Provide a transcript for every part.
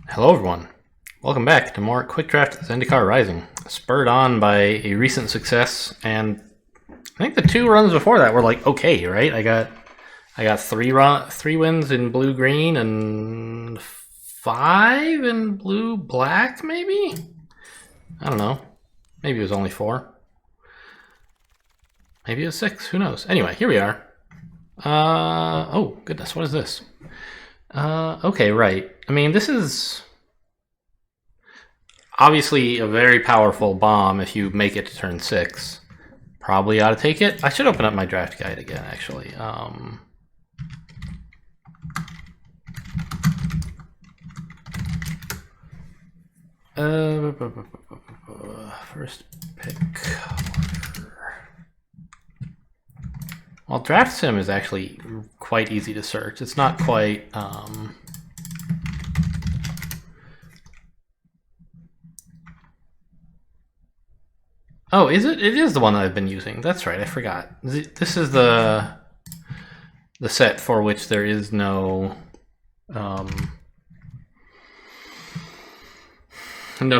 Hello everyone, welcome back to more Quick Draft Zendikar Rising, spurred on by a recent success, and I think the two runs before that were like okay, right? I got three wins in blue green and 5 in blue black, maybe? I don't know. Maybe it was only 4. Maybe it was 6, who knows? Anyway, here we are. Oh goodness, what is this? Okay, right. I mean, this is obviously a very powerful bomb if you make it to turn 6. Probably ought to take it. I should open up my draft guide again, actually. First pick. Well, Draft Sim is actually quite easy to search. It's not quite... Oh, is it? It is the one that I've been using. That's right, I forgot. This is the set for which there is no... no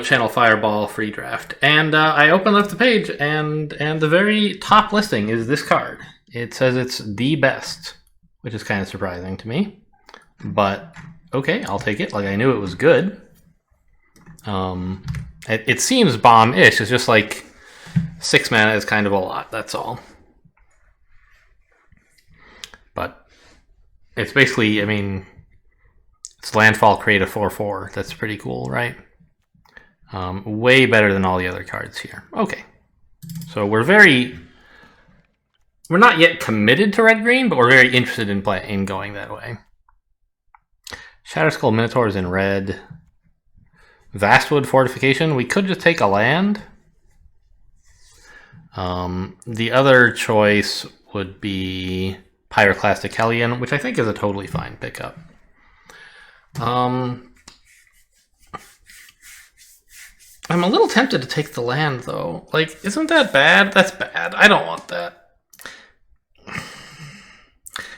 channel fireball free draft. And I opened up the page, and the very top listing is this card. It says it's the best, which is kind of surprising to me. But okay, I'll take it. Like, I knew it was good. It seems bomb-ish. It's just like 6 mana is kind of a lot, that's all. But it's basically, I mean, it's landfall, create a 4/4. That's pretty cool, right? Way better than all the other cards here. Okay. So we're not yet committed to red-green, but we're very interested in going that way. Shatterskull Minotaur is in red. Vastwood Fortification. We could just take a land. The other choice would be Pyroclastic Hellion, which I think is a totally fine pickup. I'm a little tempted to take the land, though. Like, isn't that bad? That's bad. I don't want that.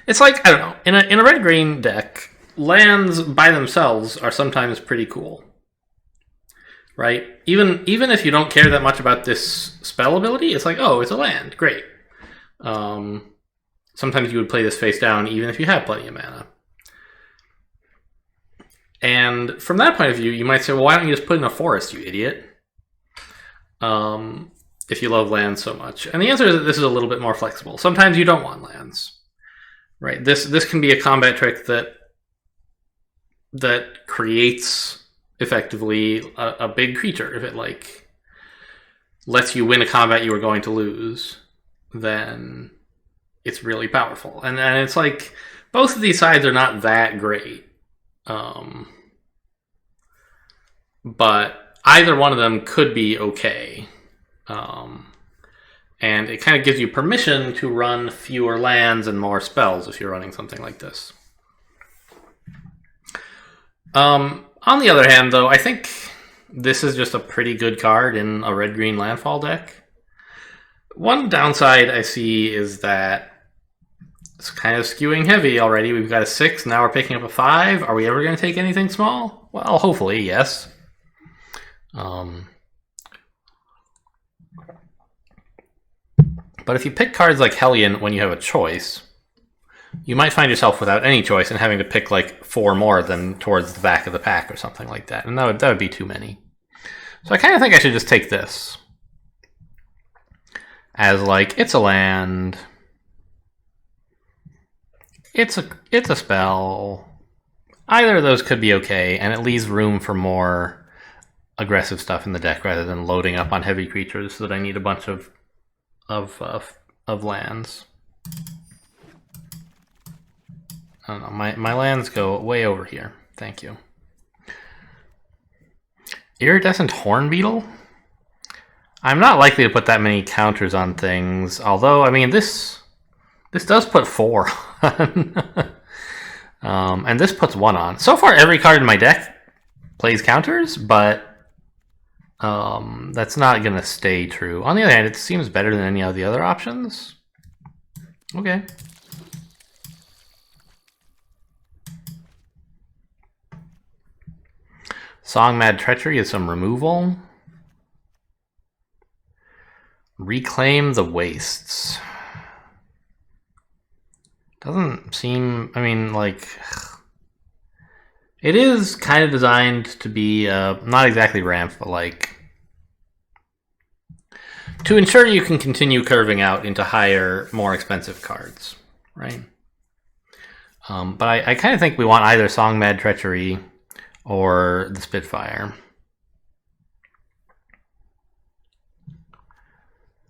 It's like, I don't know. In a red-green deck, lands by themselves are sometimes pretty cool. Right? Even if you don't care that much about this spell ability, it's like, oh, it's a land. Great. Sometimes you would play this face down even if you have plenty of mana. And from that point of view, you might say, well, why don't you just put in a forest, you idiot? If you love lands so much. And the answer is that this is a little bit more flexible. Sometimes you don't want lands. Right? This can be a combat trick that creates effectively a big creature. If it like lets you win a combat you were going to lose, then it's really powerful. And it's like both of these sides are not that great. But either one of them could be okay. And it kind of gives you permission to run fewer lands and more spells if you're running something like this. On the other hand, though, I think this is just a pretty good card in a red-green landfall deck. One downside I see is that it's kind of skewing heavy already. We've got a 6, now we're picking up a 5. Are we ever going to take anything small? Well, hopefully, yes. But if you pick cards like Hellion when you have a choice, you might find yourself without any choice and having to pick like 4 more than towards the back of the pack or something like that. And that would be too many. So I kind of think I should just take this as like, it's a land, it's a spell. Either of those could be okay, and it leaves room for more aggressive stuff in the deck rather than loading up on heavy creatures so that I need a bunch of lands. I don't know, my lands go way over here. Thank you. Iridescent Horn Beetle? I'm not likely to put that many counters on things, although, I mean, this does put 4 on. And this puts 1 on. So far, every card in my deck plays counters, but that's not going to stay true. On the other hand, it seems better than any of the other options. Okay. Song Mad Treachery is some removal. Reclaim the Wastes. Doesn't seem... I mean, like... It is kind of designed to be, not exactly ramp, but like... to ensure you can continue curving out into higher, more expensive cards, right? But I kind of think we want either Song Mad Treachery or the Spitfire.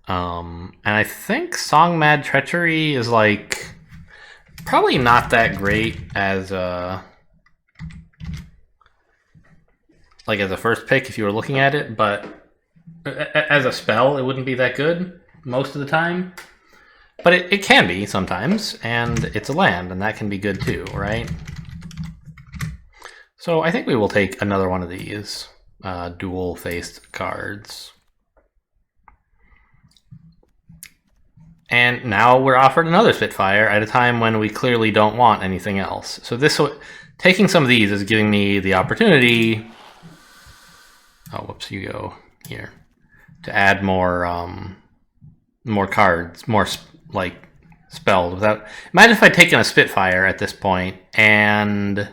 And I think Song Mad Treachery is like probably not that great as a first pick if you were looking at it, but as a spell it wouldn't be that good most of the time. But it can be sometimes, and it's a land, and that can be good too, right? So I think we will take another one of these dual-faced cards. And now we're offered another Spitfire at a time when we clearly don't want anything else. So taking some of these is giving me the opportunity... Oh, whoops, you go here. To add more cards, more like spells. Without... Imagine if I'd taken a Spitfire at this point and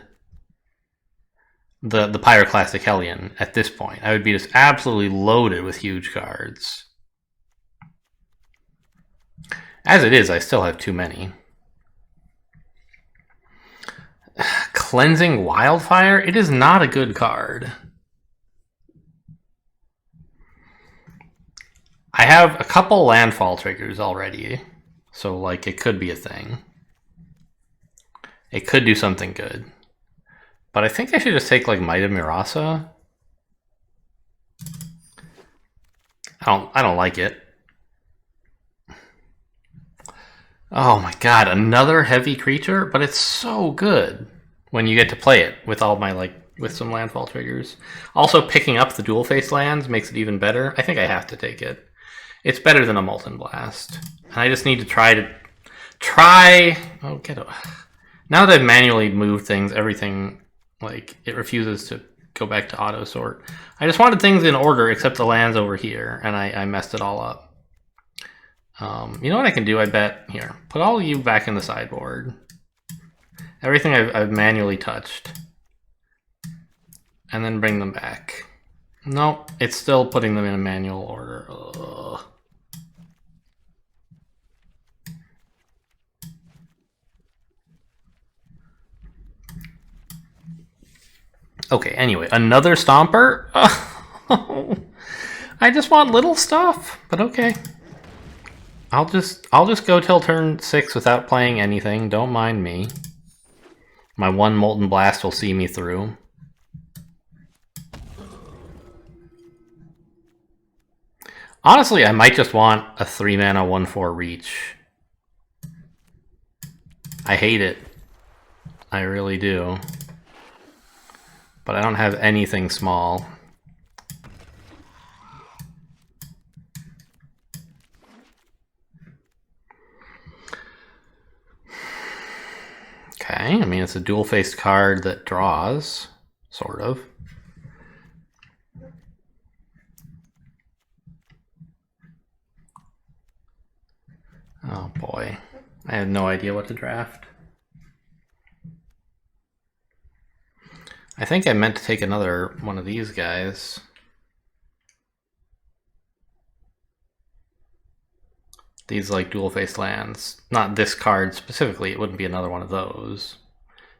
the Pyroclastic Hellion at this point. I would be just absolutely loaded with huge cards. As it is, I still have too many. Cleansing Wildfire? It is not a good card. I have a couple landfall triggers already, so like it could be a thing. It could do something good. But I think I should just take like Might of Mirasa. I don't like it. Oh my god, another heavy creature? But it's so good when you get to play it with all my with some landfall triggers. Also, picking up the dual-faced lands makes it even better. I think I have to take it. It's better than a Molten Blast. And I just need to try... Oh, get away. Now that I've manually moved things, everything, it refuses to go back to auto sort. I just wanted things in order except the lands over here, and I messed it all up. You know what I can do, I bet? Here, put all of you back in the sideboard. Everything I've manually touched. And then bring them back. Nope, it's still putting them in a manual order. Ugh. Okay, anyway, another Stomper? Oh, I just want little stuff, but okay. I'll just go till turn 6 without playing anything. Don't mind me. My one Molten Blast will see me through. Honestly, I might just want a 3-mana 1/4 reach. I hate it. I really do. But I don't have anything small. Okay, I mean, it's a dual-faced card that draws, sort of. Oh boy, I have no idea what to draft. I think I meant to take another one of these guys. These dual-faced lands. Not this card specifically, it wouldn't be another one of those.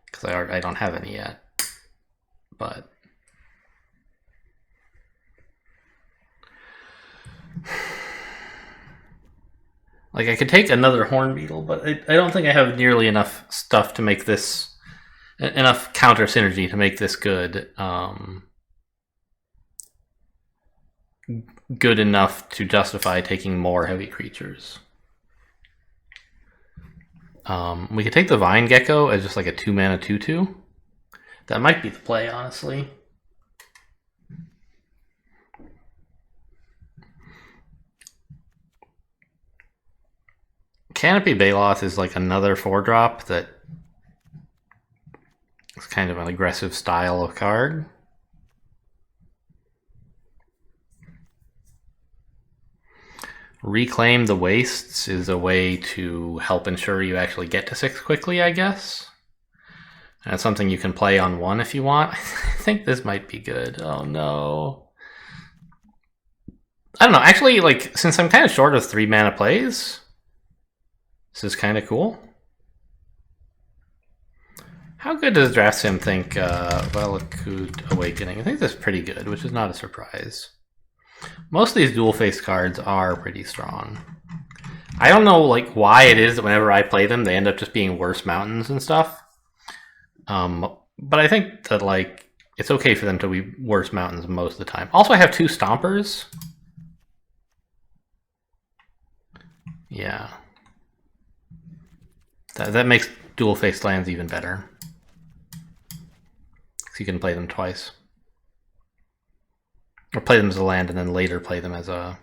Because I don't have any yet. But... I could take another Horn Beetle, but I don't think I have nearly enough stuff to make this... enough counter synergy to make this good. Good enough to justify taking more heavy creatures. We could take the Vine Gecko as just a 2-mana 2/2. That might be the play, honestly. Canopy Baloth is another 4-drop that is kind of an aggressive style of card. Reclaim the Wastes is a way to help ensure you actually get to 6 quickly, I guess. And it's something you can play on 1 if you want. I think this might be good. Oh no. I don't know. Actually, like, since I'm kind of short of 3 mana plays, this is kind of cool. How good does Draft Sim think Valakut Awakening? I think that's pretty good, which is not a surprise. Most of these dual-faced cards are pretty strong. I don't know like why it is that whenever I play them, they end up just being worse mountains and stuff. But I think that like it's okay for them to be worse mountains most of the time. Also, I have 2 Stompers. Yeah. That makes dual-faced lands even better. So you can play them twice. Or play them as a land and then later play them as a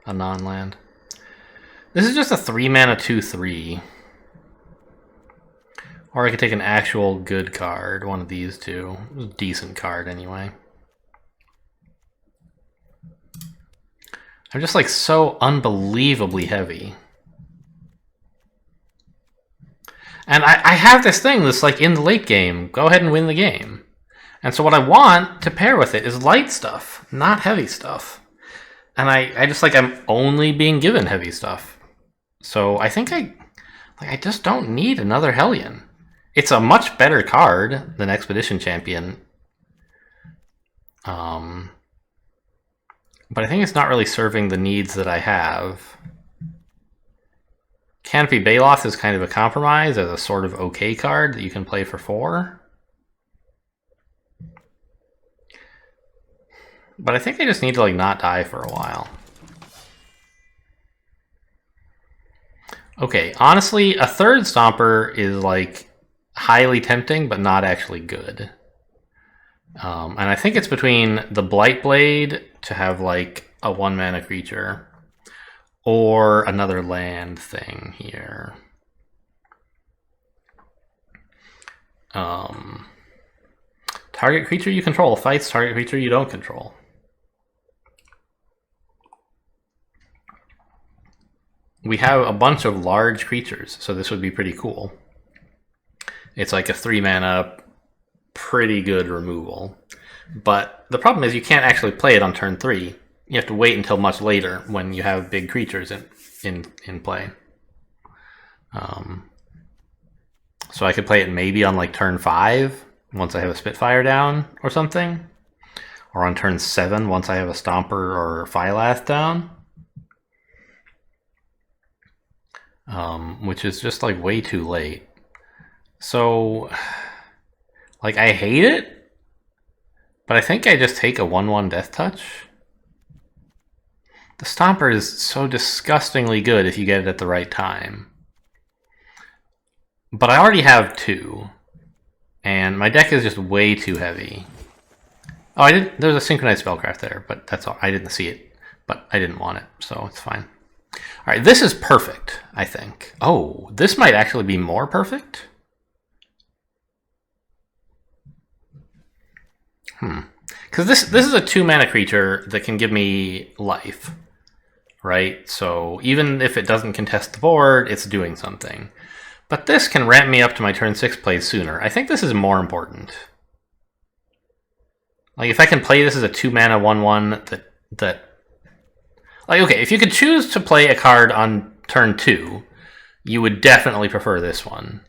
non-land. This is just a 3 mana 2/3. Or I could take an actual good card, one of these two. A decent card anyway. I'm just like so unbelievably heavy. And I have this thing that's like in the late game, go ahead and win the game. And so what I want to pair with it is light stuff, not heavy stuff. And I just like, I'm only being given heavy stuff. So I think I just don't need another Hellion. It's a much better card than Expedition Champion. But I think it's not really serving the needs that I have. Canopy Baloth is kind of a compromise as a sort of okay card that you can play for 4. But I think I just need to like not die for a while. Okay, honestly, a 3rd Stomper is like highly tempting, but not actually good. And I think it's between the Blightblade to have like a 1 mana creature or another land thing here. Target creature you control fights target creature you don't control. We have a bunch of large creatures, so this would be pretty cool. It's like a 3 mana, pretty good removal. But the problem is you can't actually play it on turn 3. You have to wait until much later when you have big creatures in play. So I could play it maybe on like turn 5 once I have a Spitfire down or something, or on turn 7 once I have a Stomper or Phylath down, which is just like way too late. So like I hate it, but I think I just take a 1/1 Death Touch. The Stomper is so disgustingly good if you get it at the right time. But I already have 2. And my deck is just way too heavy. Oh, there's a Synchronized Spellcraft there, but that's all. I didn't see it, but I didn't want it, so it's fine. Alright, this is perfect, I think. Oh, this might actually be more perfect? Because this is a 2 mana creature that can give me life. Right? So even if it doesn't contest the board, it's doing something. But this can ramp me up to my turn 6 plays sooner. I think this is more important. Like if I can play this as a 2 mana 1/1 that like okay, if you could choose to play a card on turn 2, you would definitely prefer this one.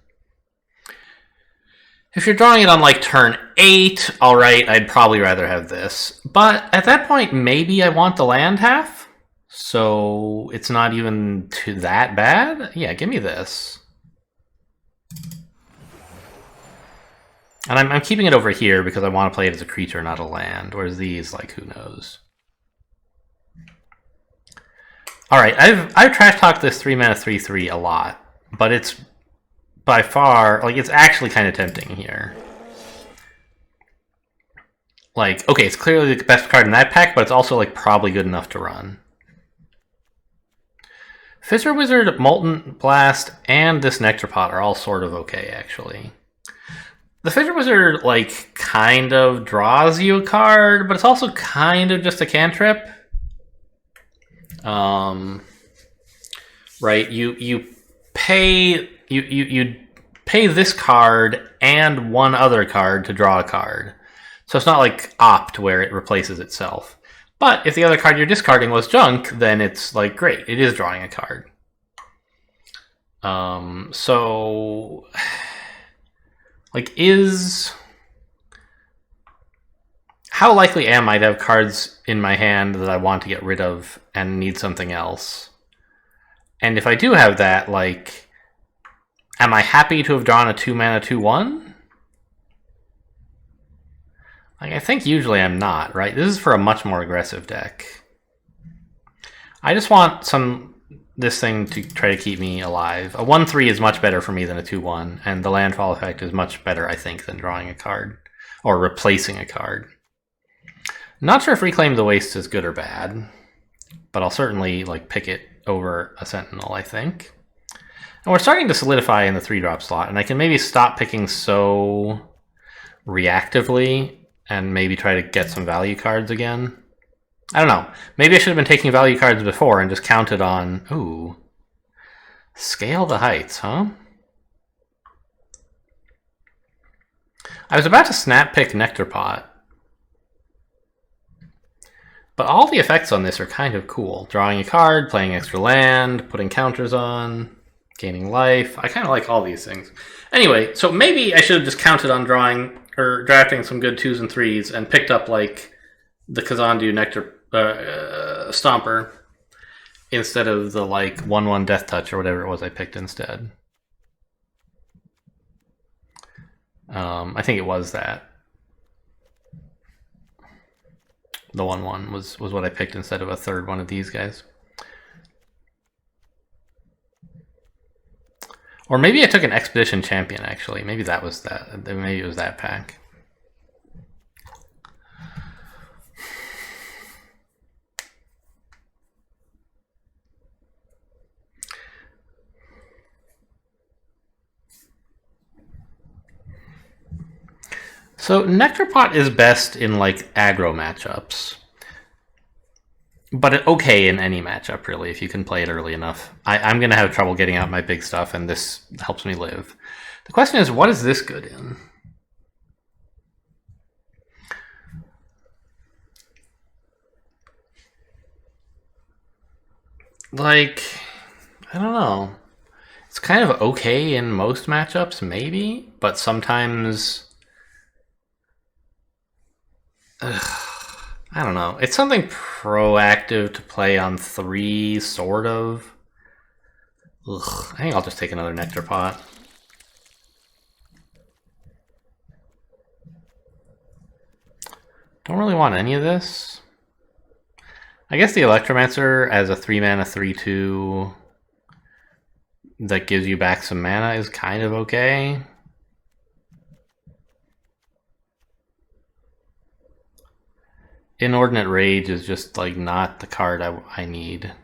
If you're drawing it on like turn 8, alright, I'd probably rather have this. But at that point, maybe I want the land half. So it's not even that bad? Yeah, give me this. And I'm keeping it over here because I want to play it as a creature, not a land. Whereas these, like, who knows? Alright, I've trash talked this 3 mana 3/3 a lot. But it's by far, like, it's actually kind of tempting here. Like, okay, it's clearly the best card in that pack, but it's also, like, probably good enough to run. Fissure Wizard, Molten Blast, and this Nectarpot are all sort of okay, actually. The Fissure Wizard, like, kind of draws you a card, but it's also kind of just a cantrip. Right? You pay you pay this card and one other card to draw a card. So it's not like opt where it replaces itself. But if the other card you're discarding was junk, then it's like great, it is drawing a card. So like how likely am I to have cards in my hand that I want to get rid of and need something else? And if I do have that, like, am I happy to have drawn a 2-mana 2/1? Like, I think usually I'm not, right? This is for a much more aggressive deck. I just want this thing to try to keep me alive. A 1/3 is much better for me than a 2/1, and the landfall effect is much better, I think, than drawing a card or replacing a card. Not sure if Reclaim the Waste is good or bad, but I'll certainly like pick it over a Sentinel, I think. And we're starting to solidify in the 3-drop slot, and I can maybe stop picking so reactively and maybe try to get some value cards again. I don't know. Maybe I should have been taking value cards before and just counted on... Ooh. Scale the Heights, huh? I was about to snap pick Nectar Pot. But all the effects on this are kind of cool. Drawing a card, playing extra land, putting counters on, gaining life. I kind of like all these things. Anyway, so maybe I should have just counted on drawing or drafting some good 2s and 3s and picked up like the Kazandu Nectar Stomper instead of the like 1/1 Death Touch or whatever it was I picked instead. I think it was that. The 1/1 was what I picked instead of a third one of these guys. Or maybe I took an Expedition Champion, actually. Maybe that was that. Maybe it was that pack. So Nectar Pot is best in like aggro matchups, but okay in any matchup really if you can play it early enough. I'm gonna have trouble getting out my big stuff, and this helps me live. The question is, what is this good in? Like, I don't know. It's kind of okay in most matchups, maybe, but sometimes... I don't know. It's something proactive to play on 3, sort of. I think I'll just take another Nectar Pot. Don't really want any of this. I guess the Electromancer as a 3-mana 3/2 that gives you back some mana is kind of okay. Inordinate Rage is just like not the card I need.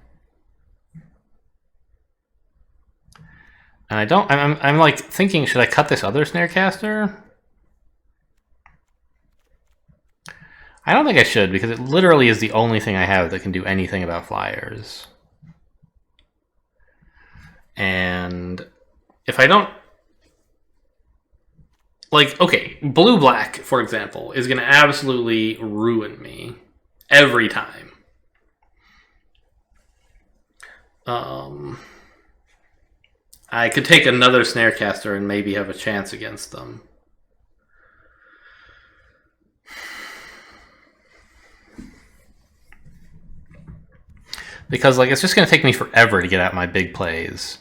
And I'm like thinking, should I cut this other Snarecaster? I don't think I should, because it literally is the only thing I have that can do anything about flyers. And if I don't... Like, okay, blue-black, for example, is going to absolutely ruin me every time. I could take another Snarecaster and maybe have a chance against them. Because, like, it's just going to take me forever to get out my big plays.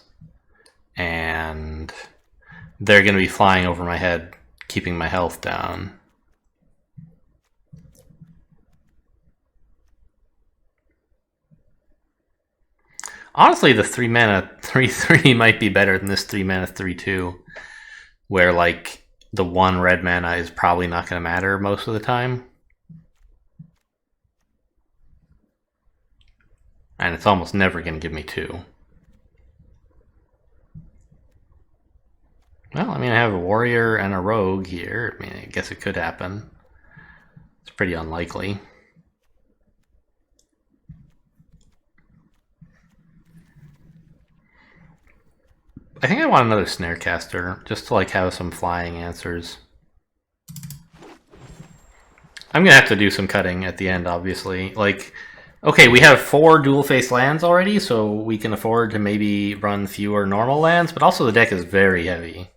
And they're going to be flying over my head, keeping my health down. Honestly, the 3-mana 3/3 might be better than this 3-mana 3/2, where like the 1 red mana is probably not going to matter most of the time. And it's almost never going to give me 2. Well, I mean, I have a warrior and a rogue here. I mean, I guess it could happen. It's pretty unlikely. I think I want another Snarecaster, just to like have some flying answers. I'm gonna have to do some cutting at the end, obviously. Like, okay, we have 4 dual-face lands already, so we can afford to maybe run fewer normal lands, but also the deck is very heavy.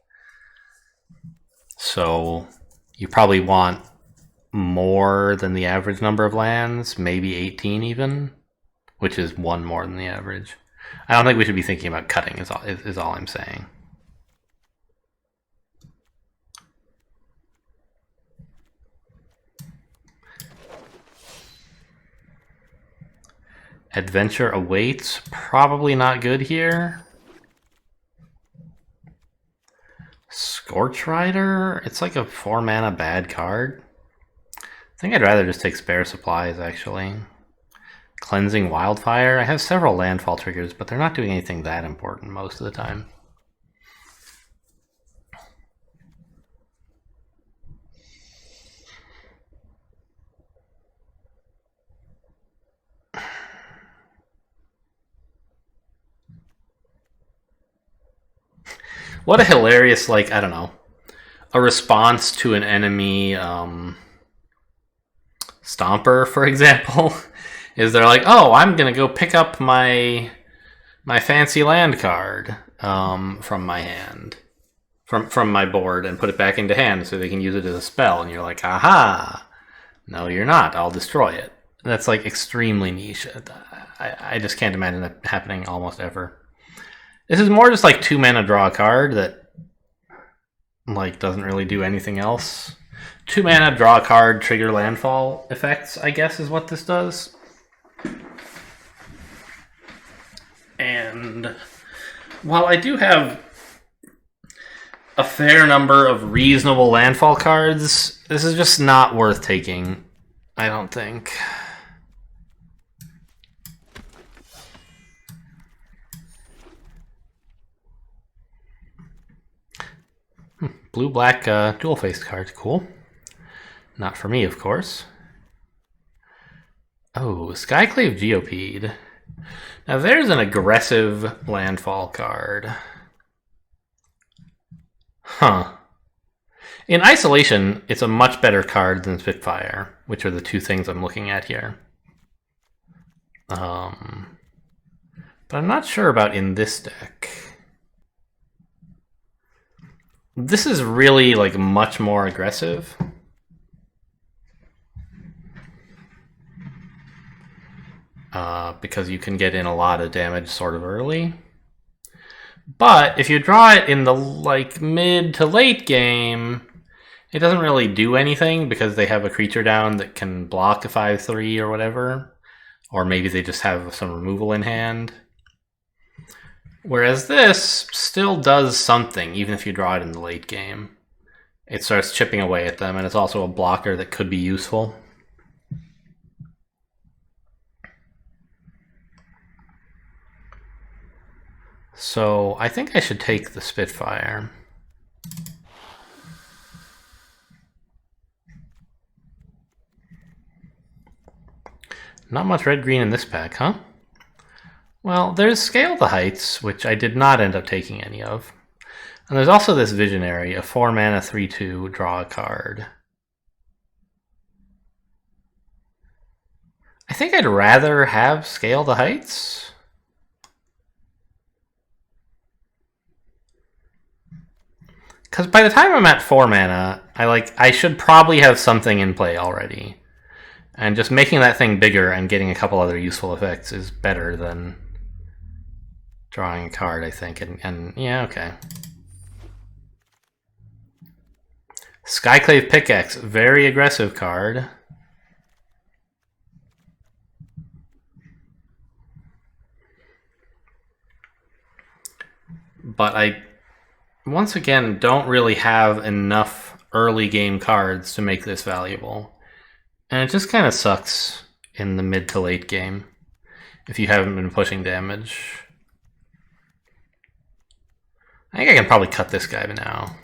So you probably want more than the average number of lands, maybe 18 even, which is 1 more than the average. I don't think we should be thinking about cutting, is all I'm saying. Adventure Awaits, probably not good here. Scorch Rider, it's like a 4 mana bad card. I think I'd rather just take Spare Supplies, actually. Cleansing Wildfire, I have several landfall triggers, but they're not doing anything that important most of the time. What a hilarious, like, I don't know, a response to an enemy Stomper, for example, is they're like, oh, I'm going to go pick up my fancy land card from my hand, from my board, and put it back into hand so they can use it as a spell. And you're like, aha, no, you're not. I'll destroy it. That's like extremely niche. I just can't imagine that happening almost ever. This is more just like 2 mana draw a card that like doesn't really do anything else. 2 mana draw a card, trigger landfall effects, I guess is what this does. And while I do have a fair number of reasonable landfall cards, this is just not worth taking, I don't think. Blue-black dual-faced card, cool. Not for me, of course. Oh, Skyclave Geopede. Now there's an aggressive landfall card. Huh. In isolation, it's a much better card than Spitfire, which are the 2 things I'm looking at here. But I'm not sure about in this deck. This is really like much more aggressive. Because you can get in a lot of damage sort of early. But if you draw it in the like mid to late game, it doesn't really do anything because they have a creature down that can block a 5/3 or whatever. Or maybe they just have some removal in hand. Whereas this still does something, even if you draw it in the late game. It starts chipping away at them, and it's also a blocker that could be useful. So I think I should take the Spitfire. Not much red-green in this pack, huh? Well, there's Scale the Heights, which I did not end up taking any of. And there's also this Visionary, a 4 mana 3/2, draw a card. I think I'd rather have Scale the Heights. Because by the time I'm at 4 mana, I should probably have something in play already. And just making that thing bigger and getting a couple other useful effects is better than drawing a card, I think. And yeah, okay. Skyclave Pickaxe, very aggressive card. But I, once again, don't really have enough early game cards to make this valuable. And it just kind of sucks in the mid to late game if you haven't been pushing damage. I think I can probably cut this guy now.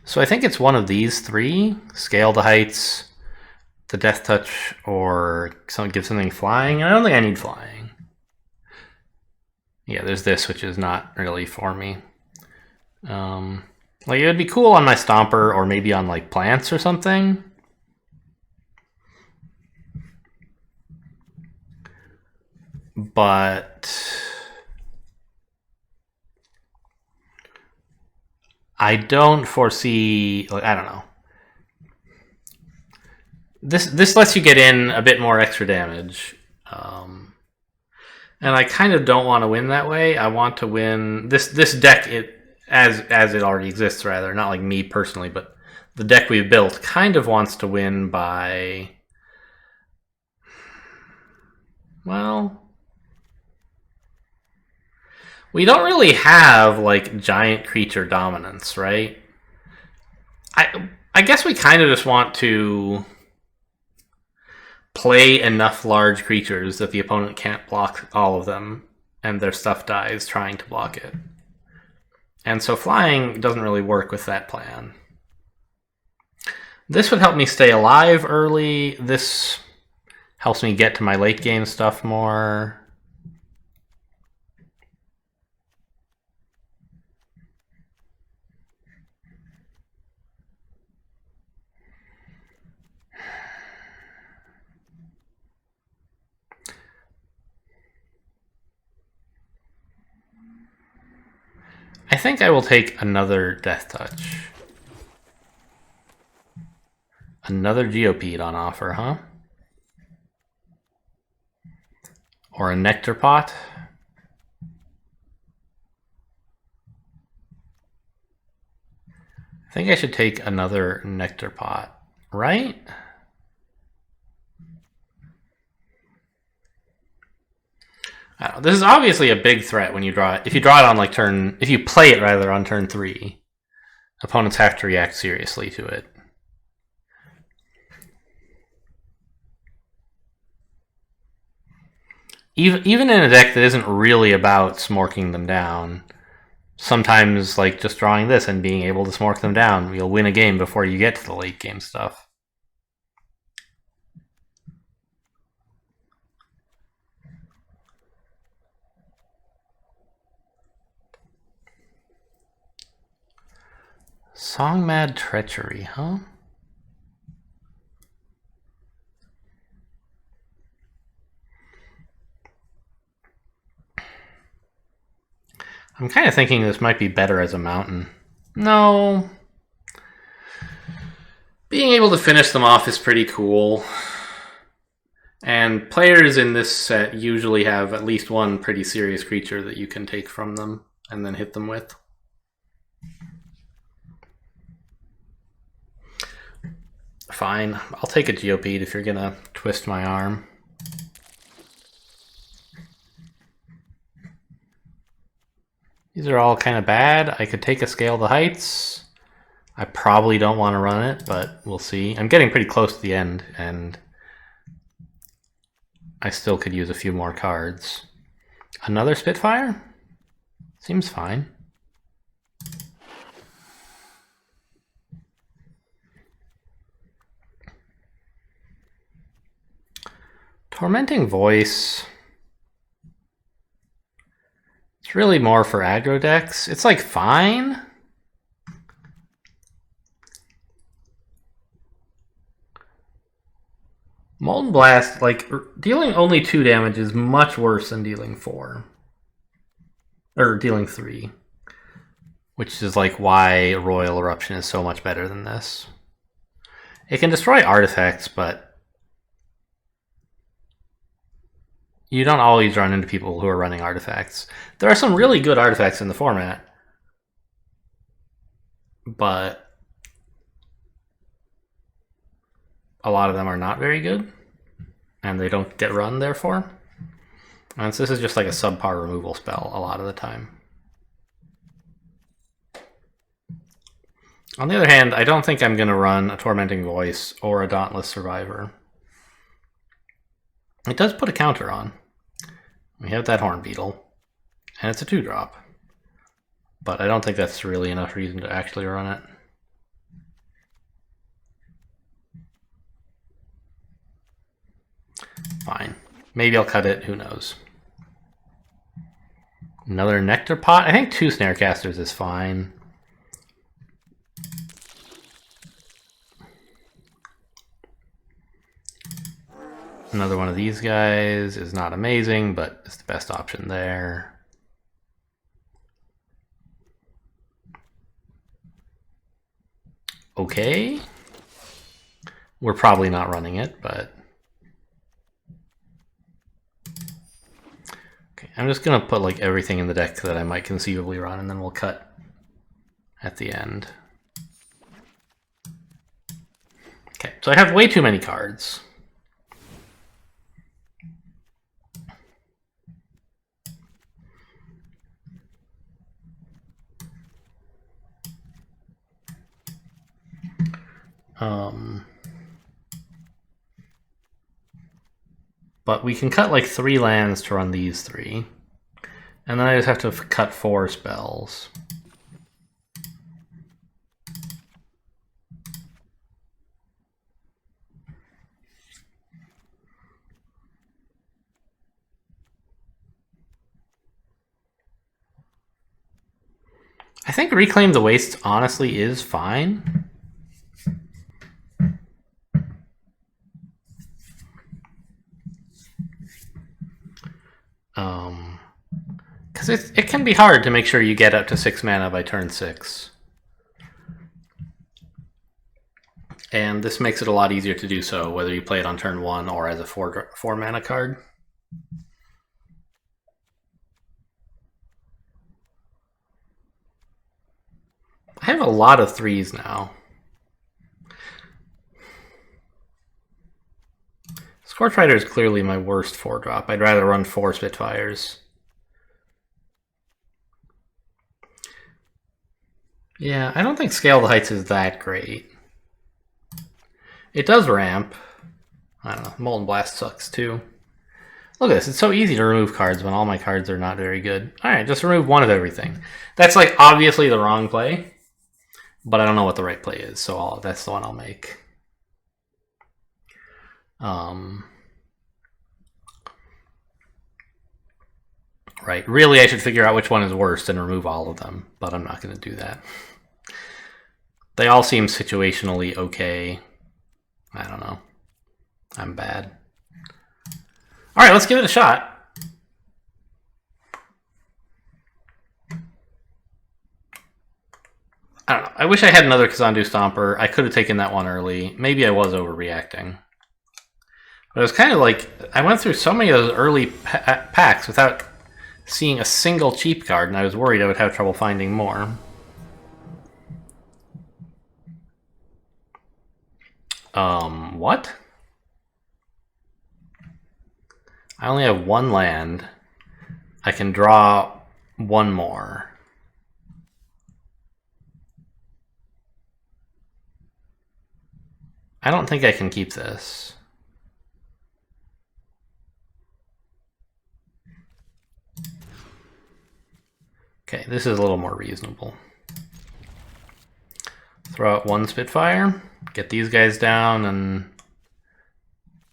So I think it's one of these 3. Scale the Heights, the Death Touch or give something flying. I don't think I need flying. Yeah, there's this, which is not really for me. Like, it would be cool on my Stomper or maybe on, like, plants or something. But I don't foresee, like, I don't know. This lets you get in a bit more extra damage. And I kind of don't want to win that way. I want to win this deck as it already exists, rather, not like me personally, but the deck we've built kind of wants to win by, well, we don't really have like giant creature dominance, right? I guess we kind of just want to play enough large creatures that the opponent can't block all of them and their stuff dies trying to block it. And so flying doesn't really work with that plan. This would help me stay alive early. This helps me get to my late game stuff more. I think I will take another Death Touch. Another Geopede on offer, huh? Or a Nectar Pot. I think I should take another Nectar Pot, right? I don't know. This is obviously a big threat when you draw it. If you draw it on like turn, if you play it rather on turn 3, opponents have to react seriously to it. Even in a deck that isn't really about smorking them down, sometimes like just drawing this and being able to smork them down, you'll win a game before you get to the late game stuff. Song Mad Treachery, huh? I'm kind of thinking this might be better as a mountain. No. Being able to finish them off is pretty cool. And players in this set usually have at least one pretty serious creature that you can take from them and then hit them with. Fine, I'll take a Geopede if you're gonna twist my arm. These are all kind of bad. I could take a Scale the Heights. I probably don't want to run it, but we'll see. I'm getting pretty close to the end, and I still could use a few more cards. Another Spitfire? Seems fine. Tormenting Voice. It's really more for aggro decks. It's like fine. Molten Blast, like, dealing only 2 damage is much worse than dealing 4. Or dealing 3. Which is like why Royal Eruption is so much better than this. It can destroy artifacts, but you don't always run into people who are running artifacts. There are some really good artifacts in the format, but a lot of them are not very good, and they don't get run, therefore. And so this is just like a subpar removal spell a lot of the time. On the other hand, I don't think I'm going to run a Tormenting Voice or a Dauntless Survivor. It does put a counter on. We have that Horn Beetle, and it's a 2-drop. But I don't think that's really enough reason to actually run it. Fine. Maybe I'll cut it, who knows. Another nectar pot? I think 2 snarecasters is fine. Another one of these guys is not amazing, but it's the best option there. Okay. We're probably not running it, but... Okay, I'm just gonna put like everything in the deck that I might conceivably run, and then we'll cut at the end. Okay, so I have way too many cards. But we can cut like 3 lands to run these 3. And then I just have to cut 4 spells. I think Reclaim the Waste honestly is fine. Because it can be hard to make sure you get up to 6 mana by turn 6. And this makes it a lot easier to do so, whether you play it on turn 1 or as a 4 mana card. I have a lot of 3s now. Scorch Rider is clearly my worst 4-drop. I'd rather run 4 Spitfires. Yeah, I don't think Scale the Heights is that great. It does ramp. I don't know, Molten Blast sucks too. Look at this, it's so easy to remove cards when all my cards are not very good. Alright, just remove 1 of everything. That's like obviously the wrong play, but I don't know what the right play is, so that's the one I'll make. Right, really I should figure out which one is worst and remove all of them, but I'm not going to do that. They all seem situationally okay. I don't know. I'm bad. Alright, let's give it a shot. I don't know. I wish I had another Kazandu Stomper. I could have taken that one early. Maybe I was overreacting. But it was kind of like, I went through so many of those early packs without seeing a single cheap card, and I was worried I would have trouble finding more. What? I only have 1 land. I can draw 1 more. I don't think I can keep this. Okay, this is a little more reasonable. Throw out 1 Spitfire, get these guys down, and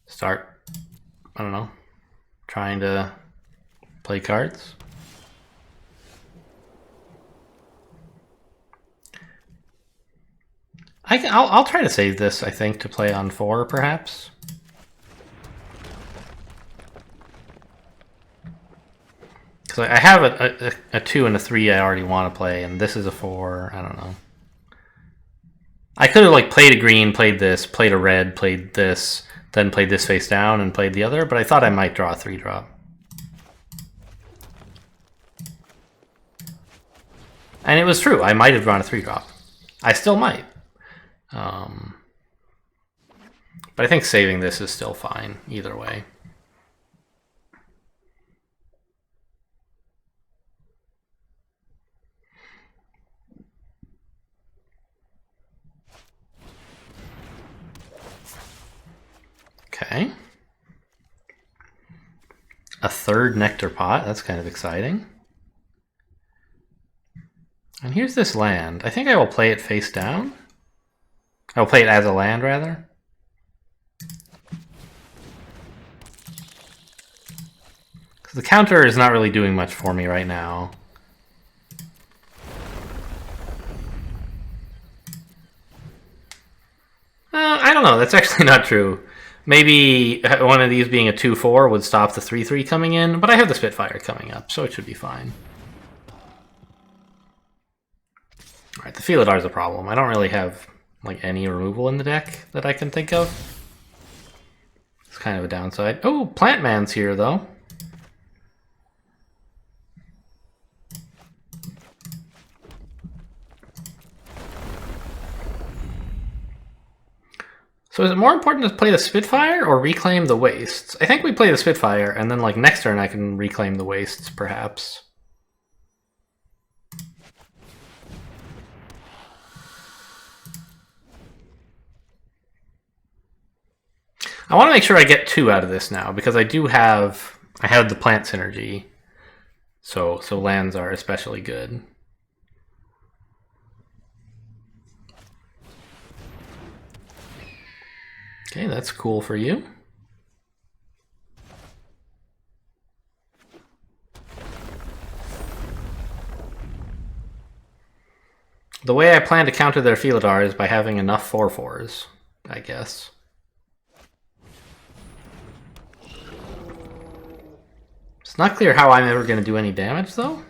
start, I don't know, trying to play cards. I'll try to save this, I think, to play on 4, perhaps. Because I have a 2 and a 3 I already want to play, and this is a 4, I don't know. I could have like played a green, played this, played a red, played this, then played this face down and played the other, but I thought I might draw a 3-drop. And it was true, I might have drawn a 3-drop. I still might. But I think saving this is still fine, either way. Okay. A 3rd Nectar Pot, that's kind of exciting. And here's this land. I think I will play it face down. I will play it as a land, rather. The counter is not really doing much for me right now. I don't know. That's actually not true. Maybe one of these being a 2-4 would stop the 3-3 coming in, but I have the Spitfire coming up, so it should be fine. Alright, the Feelidar is a problem. I don't really have like any removal in the deck that I can think of. It's kind of a downside. Oh, Plant Man's here, though. So is it more important to play the Spitfire or reclaim the Wastes? I think we play the Spitfire, and then like next turn I can reclaim the Wastes, perhaps. I want to make sure I get 2 out of this now, because I have the plant synergy. So lands are especially good. Okay, that's cool for you. The way I plan to counter their Feelidar is by having enough 4/4s, I guess. It's not clear how I'm ever going to do any damage, though.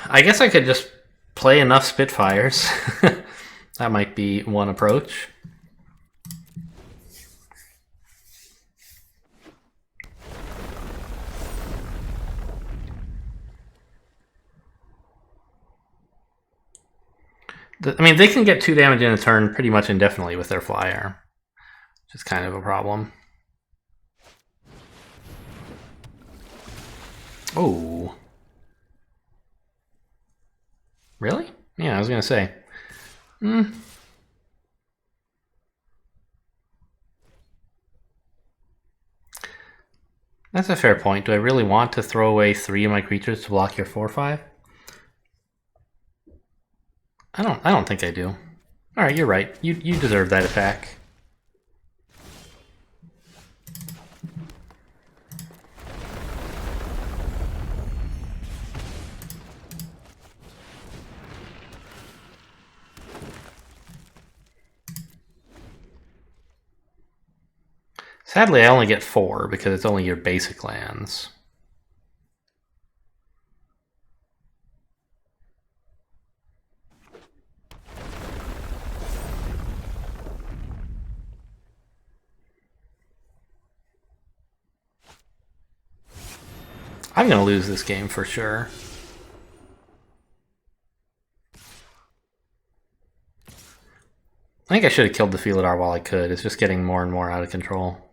I guess I could just play enough Spitfires. That might be one approach. I mean, they can get 2 damage in a turn pretty much indefinitely with their flyer, which is kind of a problem. Oh. Really? Yeah, I was going to say. That's a fair point. Do I really want to throw away 3 of my creatures to block your 4/5? I don't think I do. Alright, you're right. You deserve that attack. Sadly, I only get 4 because it's only your basic lands. I'm going to lose this game for sure. I think I should have killed the Feelidar while I could. It's just getting more and more out of control.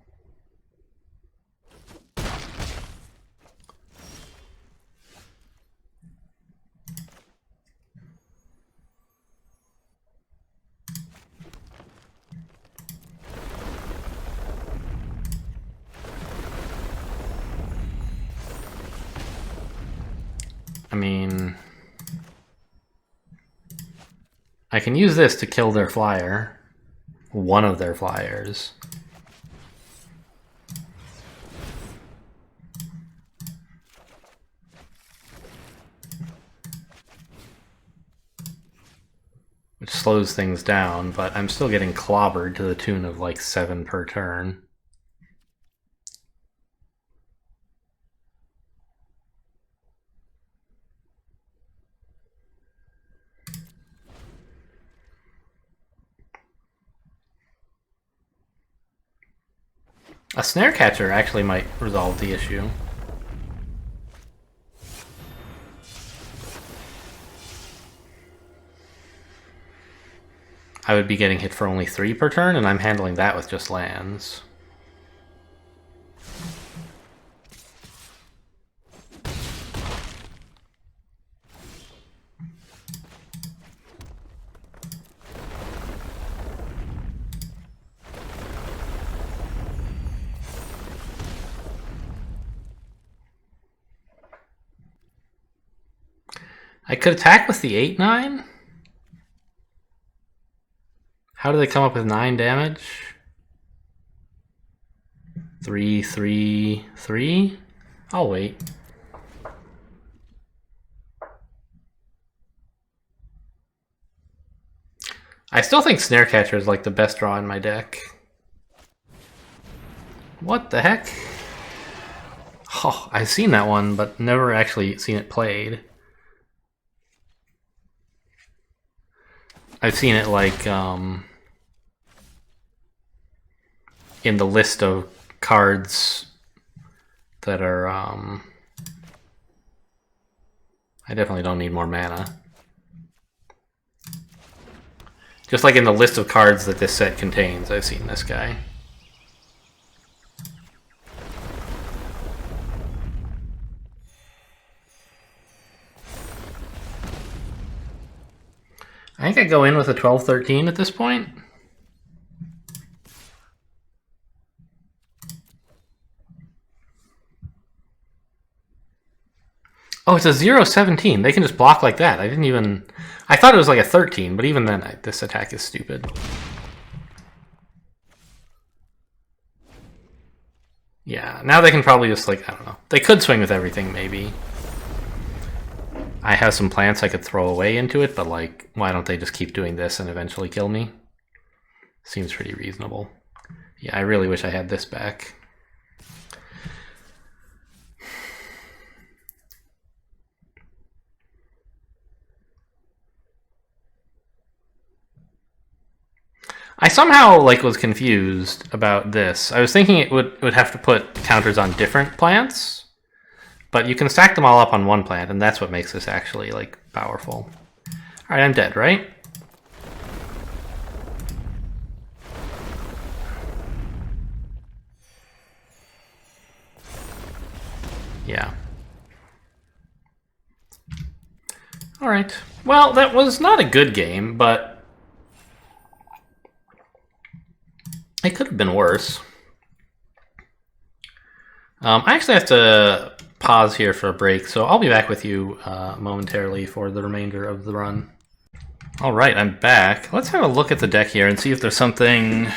I mean, I can use this to kill their flyer. One of their flyers. Which slows things down, but I'm still getting clobbered to the tune of like 7 per turn. A snare catcher actually might resolve the issue. I would be getting hit for only 3 per turn, and I'm handling that with just lands. I could attack with the 8/9. How do they come up with 9 damage? 3, 3, 3? I'll wait. I still think Snare Catcher is like the best draw in my deck. What the heck? Oh, I've seen that one, but never actually seen it played. I've seen it like in the list of cards that are I definitely don't need more mana. Just like in the list of cards that this set contains, I've seen this guy. I think I go in with a 12/13 at this point. Oh, it's a 0/17. They can just block like that. I didn't even... I thought it was like a 13, but even then, this attack is stupid. Yeah, now they can probably just, like, I don't know. They could swing with everything, maybe. I have some plants I could throw away into it, but, like, why don't they just keep doing this and eventually kill me? Seems pretty reasonable. Yeah, I really wish I had this back. I somehow was confused about this. I was thinking it would have to put counters on different plants, but you can stack them all up on one plant, and that's what makes this actually powerful. All right, I'm dead, right? Yeah. All right. Well, that was not a good game, but it could have been worse. I actually have to pause here for a break, so I'll be back with you momentarily for the remainder of the run. All right, I'm back. Let's have a look at the deck here and see if there's something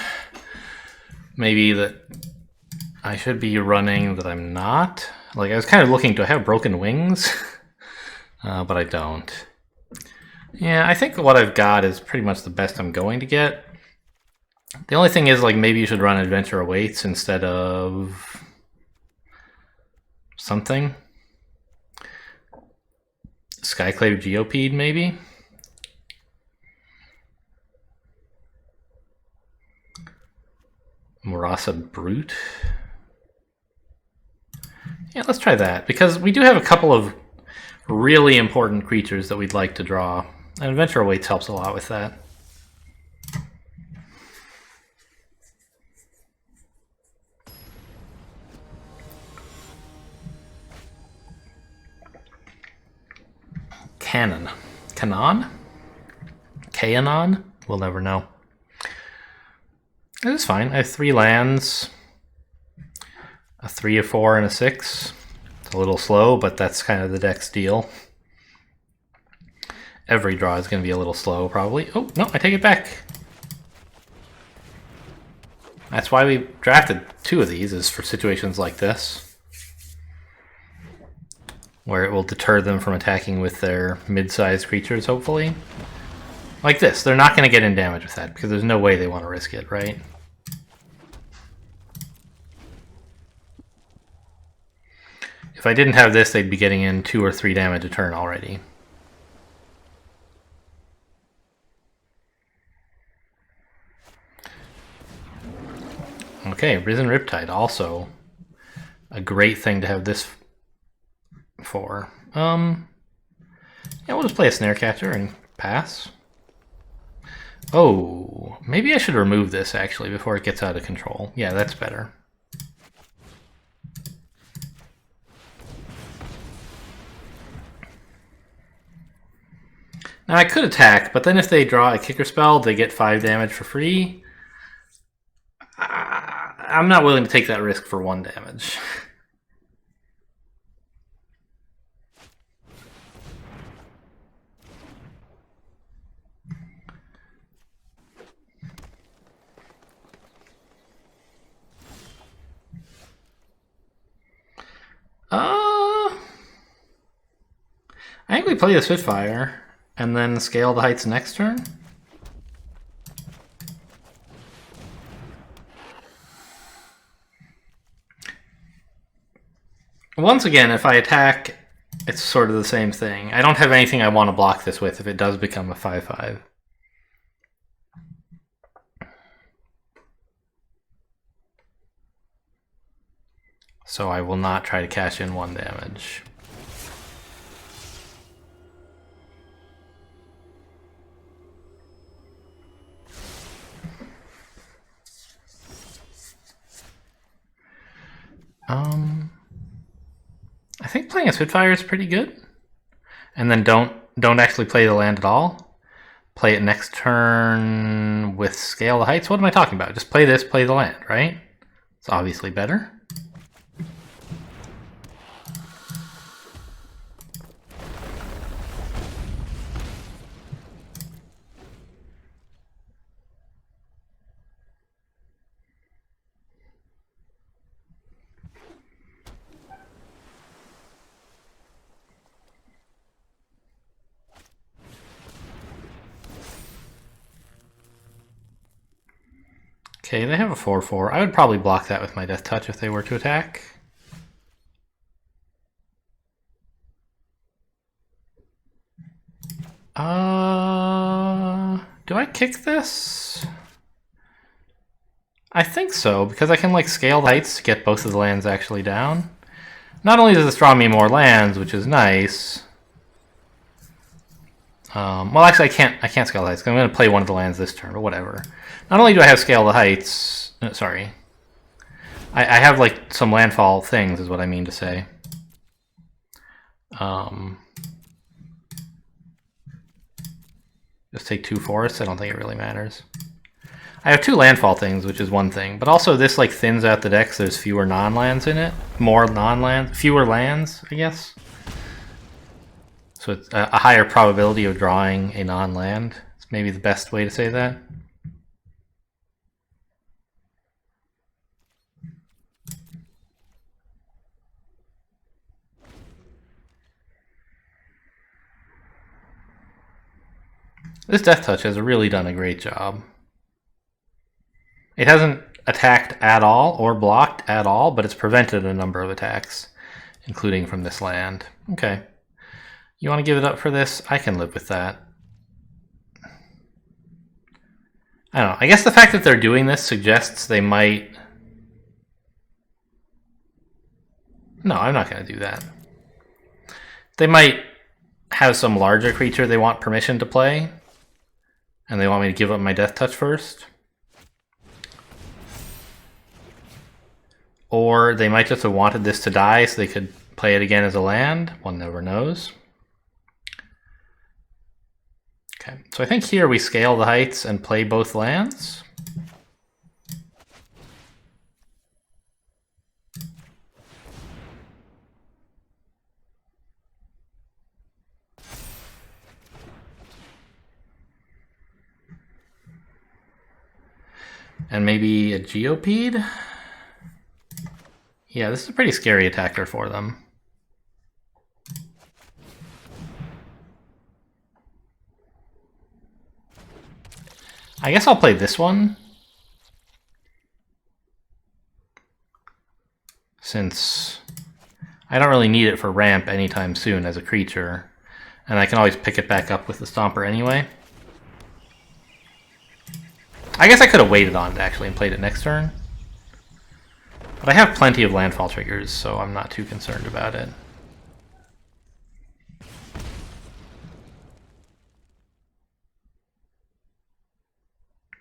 maybe that I should be running that I'm not. I was kind of looking, do I have broken wings? But I don't. Yeah, I think what I've got is pretty much the best I'm going to get. The only thing is, maybe you should run Adventure Awaits instead of something. Skyclave Geopede, maybe? Murasa Brute? Yeah, let's try that, because we do have a couple of really important creatures that we'd like to draw, and Adventure Awaits helps a lot with that. Canon? Kanon? We'll never know. It is fine. I have 3 lands, a 3, a 4, and a 6. It's a little slow, but that's kind of the deck's deal. Every draw is going to be a little slow, probably. Oh, no, I take it back. That's why we drafted 2 of these, is for situations like this, where it will deter them from attacking with their mid-sized creatures, hopefully. Like this, they're not going to get in damage with that, because there's no way they want to risk it, right? If I didn't have this, they'd be getting in 2 or 3 damage a turn already. Okay, Risen Riptide, also a great thing to have this for. Yeah, we'll just play a Snare Catcher and pass. Oh, maybe I should remove this actually before it gets out of control. Yeah, that's better. Now I could attack, but then if they draw a kicker spell, they get 5 damage for free. I'm not willing to take that risk for 1 damage. I think we play the Spitfire and then scale the heights next turn. Once again, if I attack, it's sort of the same thing. I don't have anything I want to block this with if it does become a 5/5. So I will not try to cash in 1 damage. I think playing a Spitfire is pretty good. And then don't actually play the land at all. Play it next turn with Scale the Heights. What am I talking about? Just play this, play the land, right? It's obviously better. Okay, they have a 4/4. I would probably block that with my Death Touch if they were to attack. Do I kick this? I think so, because I can like scale the heights to get both of the lands actually down. Not only does this draw me more lands, which is nice. Well, actually, I can't scale the heights. I'm going to play one of the lands this turn, but whatever. Not only do I have scale the heights, sorry, I have like some landfall things, is what I mean to say. Just take 2 forests. I don't think it really matters. I have 2 landfall things, which is one thing, but also this like thins out the deck, so there's fewer non-lands in it. More non-lands, fewer lands, I guess. So it's a higher probability of drawing a non-land. It's maybe the best way to say that. This Death Touch has really done a great job. It hasn't attacked at all or blocked at all, but it's prevented a number of attacks, including from this land. Okay. You want to give it up for this? I can live with that. I don't know. I guess the fact that they're doing this suggests they might... No, I'm not going to do that. They might have some larger creature they want permission to play, and they want me to give up my Death Touch first. Or they might just have wanted this to die so they could play it again as a land. One never knows. Okay, so I think here we scale the heights and play both lands. And maybe a Geopede? Yeah, this is a pretty scary attacker for them. I guess I'll play this one, since I don't really need it for ramp anytime soon as a creature, and I can always pick it back up with the Stomper anyway. I guess I could have waited on it actually and played it next turn. But I have plenty of landfall triggers, so I'm not too concerned about it.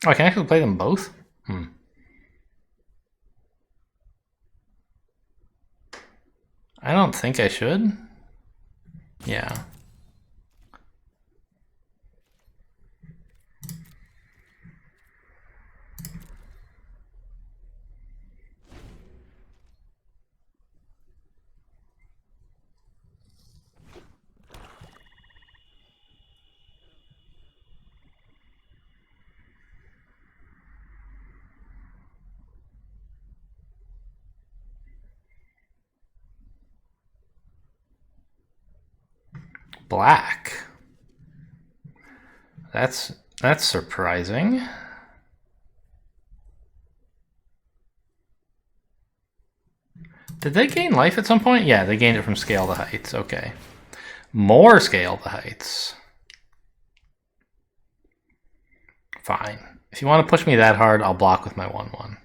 Oh, I can actually play them both? I don't think I should. Yeah. black. That's surprising. Did they gain life at some point? Yeah, they gained it from scale to heights. Okay. More scale to heights. Fine. If you want to push me that hard, I'll block with my 1/1.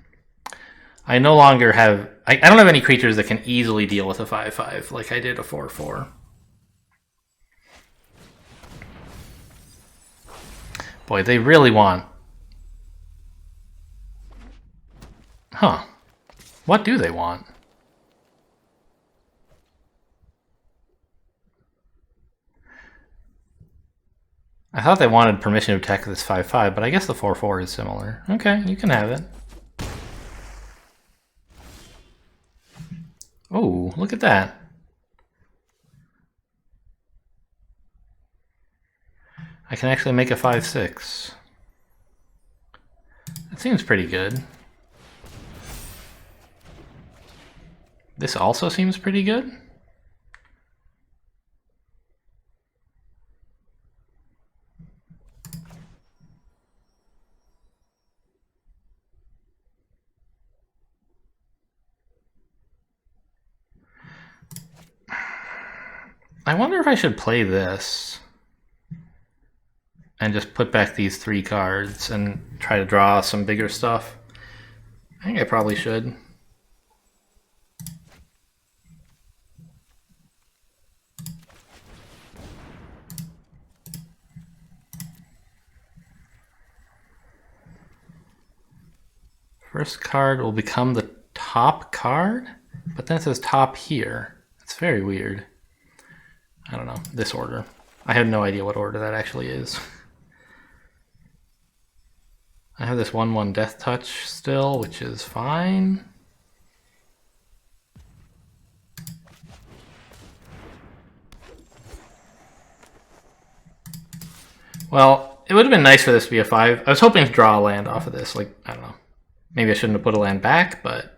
I no longer have... I don't have any creatures that can easily deal with a 5/5 like I did a 4/4. Boy, they really want... Huh. What do they want? I thought they wanted permission to attack this 5/5, but I guess the 4/4 is similar. Okay, you can have it. Oh, look at that. I can actually make a 5/6. That seems pretty good. This also seems pretty good. I wonder if I should play this and just put back these 3 cards and try to draw some bigger stuff. I think I probably should. First card will become the top card, but then it says top here. It's very weird. I don't know, this order. I have no idea what order that actually is. I have this 1/1 Death Touch still, which is fine. Well, it would have been nice for this to be a 5. I was hoping to draw a land off of this, like, I don't know. Maybe I shouldn't have put a land back, but...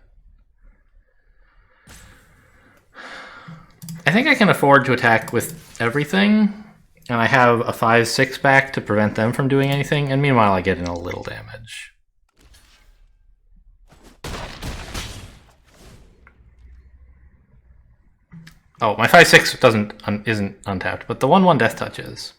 I think I can afford to attack with everything, and I have a 5/6 back to prevent them from doing anything, and meanwhile I get in a little damage. Oh, my 5/6 isn't untapped, but the 1/1 Death Touch is.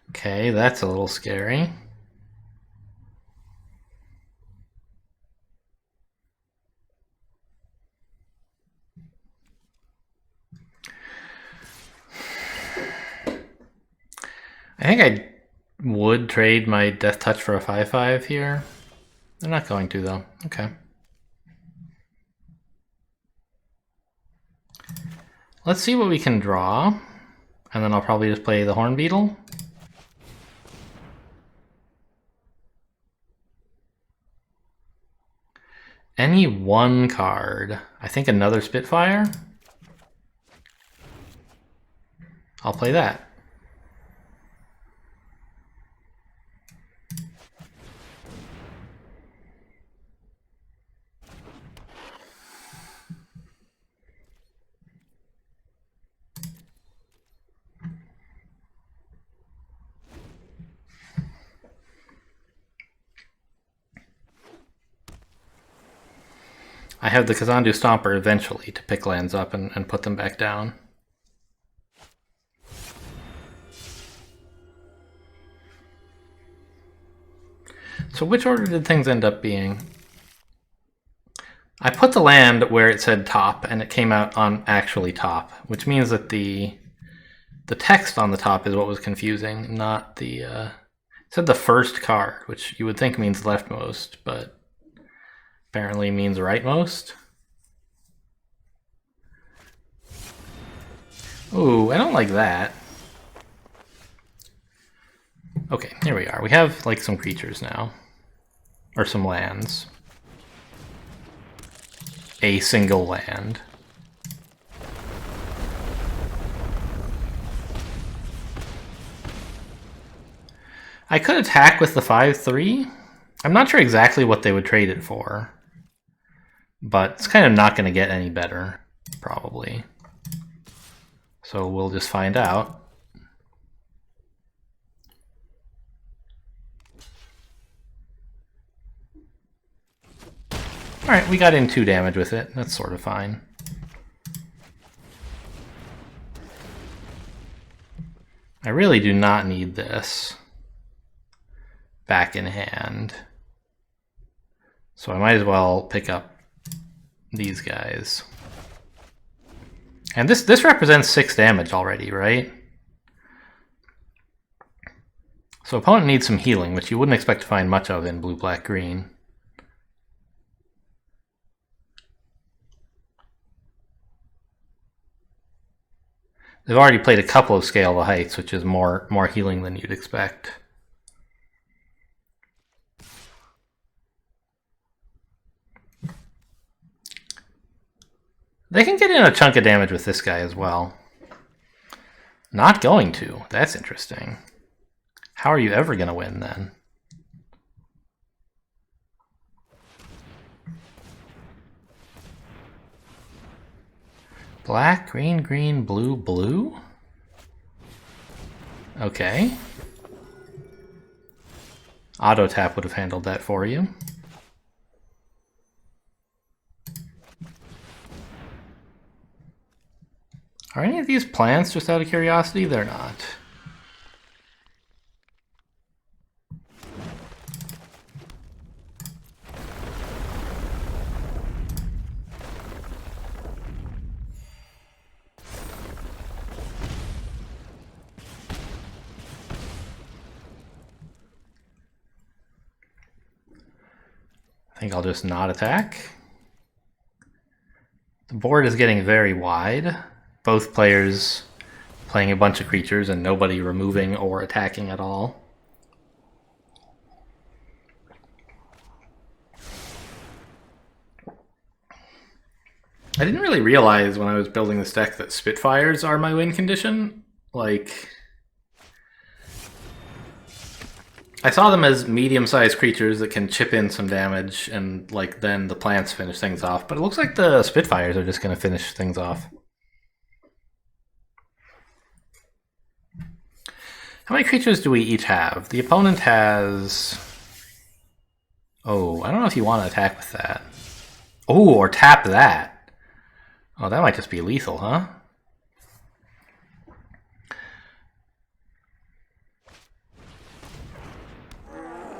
Okay, that's a little scary. I think I would trade my Death Touch for a 5/5 here. They're not going to, though. Okay. Let's see what we can draw, and then I'll probably just play the Horn Beetle. Any one card. I think another Spitfire. I'll play that. I have the Kazandu Stomper eventually to pick lands up and put them back down. So which order did things end up being? I put the land where it said top, and it came out on actually top, which means that the text on the top is what was confusing, not the... it said the first card, which you would think means leftmost, but apparently means rightmost. Ooh, I don't like that. Okay, here we are. We have like some creatures now. Or some lands. A single land. I could attack with the 5/3. I'm not sure exactly what they would trade it for. But it's kind of not going to get any better, probably. So we'll just find out. Alright, we got in 2 damage with it. That's sort of fine. I really do not need this back in hand. So I might as well pick up these guys. And this represents 6 damage already, right? So opponent needs some healing, which you wouldn't expect to find much of in blue, black, green. They've already played a couple of Scale the Heights, which is more healing than you'd expect. They can get in a chunk of damage with this guy as well. Not going to. That's interesting. How are you ever going to win then? Black, green, green, blue, blue? Okay. Auto tap would have handled that for you. Are any of these plants, just out of curiosity? They're not. I think I'll just not attack. The board is getting very wide. Both players playing a bunch of creatures and nobody removing or attacking at all. I didn't really realize when I was building this deck that Spitfires are my win condition. Like, I saw them as medium-sized creatures that can chip in some damage, and like then the plants finish things off. But it looks like the Spitfires are just going to finish things off. How many creatures do we each have? The opponent has... Oh, I don't know if you want to attack with that. Oh, or tap that. Oh, that might just be lethal, huh?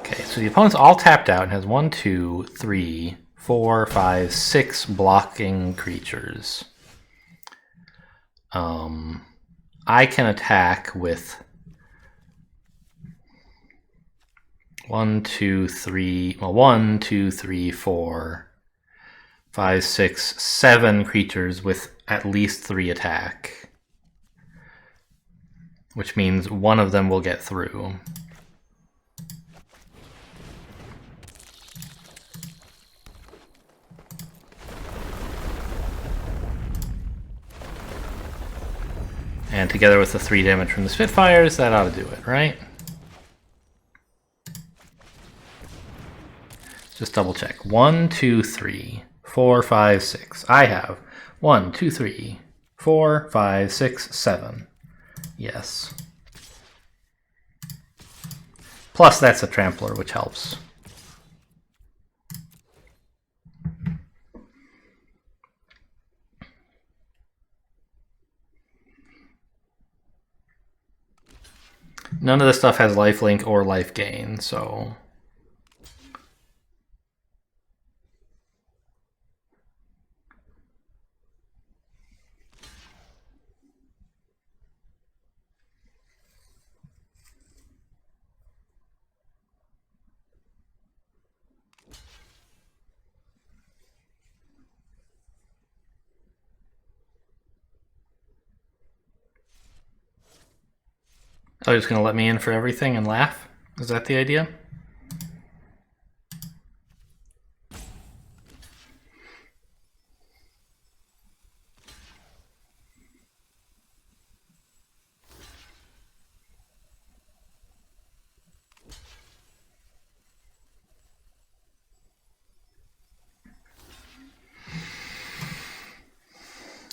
Okay, so the opponent's all tapped out and has 1, 2, 3, 4, 5, 6 blocking creatures. I can attack with 1, 2, 3, 4, 5, 6, 7 creatures with at least 3 attack. Which means one of them will get through. And together with the 3 damage from the Spitfires, that ought to do it, right? Just double check. 1, 2, 3, 4, 5, 6. I have 1, 2, 3, 4, 5, 6, 7. Yes. Plus that's a trampler, which helps. None of this stuff has lifelink or life gain, so... Oh, you're just gonna let me in for everything and laugh? Is that the idea?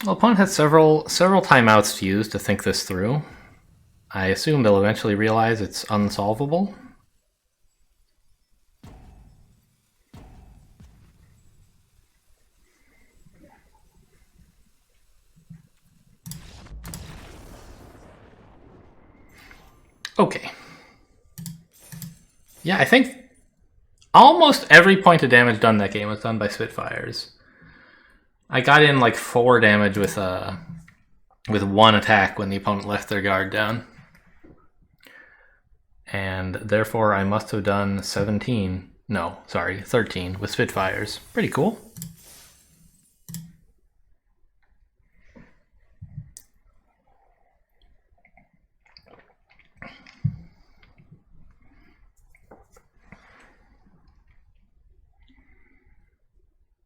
Well, opponent has several timeouts to use to think this through. I assume they'll eventually realize it's unsolvable. Okay. Yeah, I think almost every point of damage done that game was done by Spitfires. I got in like 4 damage with 1 attack when the opponent left their guard down. And therefore I must have done 13 with Spitfires. Pretty cool.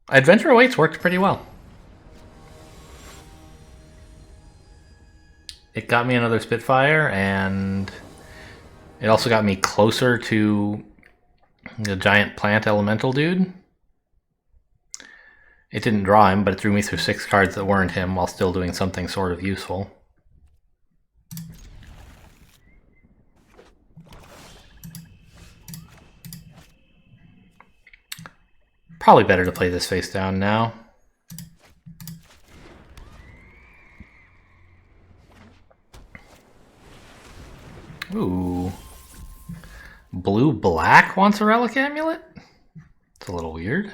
Adventure Awaits worked pretty well. It got me another Spitfire, and it also got me closer to the giant plant elemental dude. It didn't draw him, but it threw me through 6 cards that weren't him while still doing something sort of useful. Probably better to play this face down now. Ooh. Blue-black wants a Relic Amulet? It's a little weird.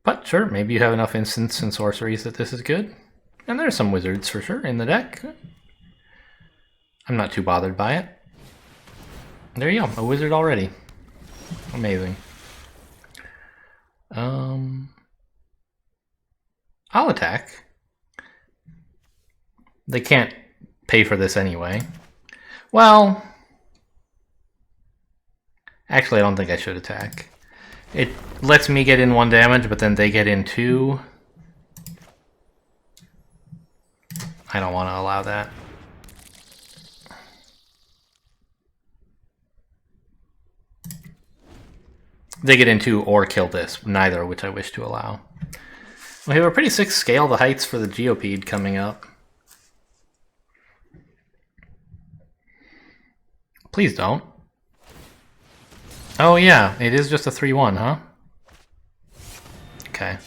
But sure, maybe you have enough instants and sorceries that this is good. And there's some wizards for sure in the deck. I'm not too bothered by it. There you go, a wizard already. Amazing. I'll attack. They can't pay for this anyway. Well, actually I don't think I should attack. It lets me get in 1 damage, but then they get in 2. I don't want to allow that. They get in 2 or kill this, neither of which I wish to allow. We have a pretty sick Scale the Heights for the Geopede coming up. Please don't. Oh yeah, it is just a 3/1, huh? Okay.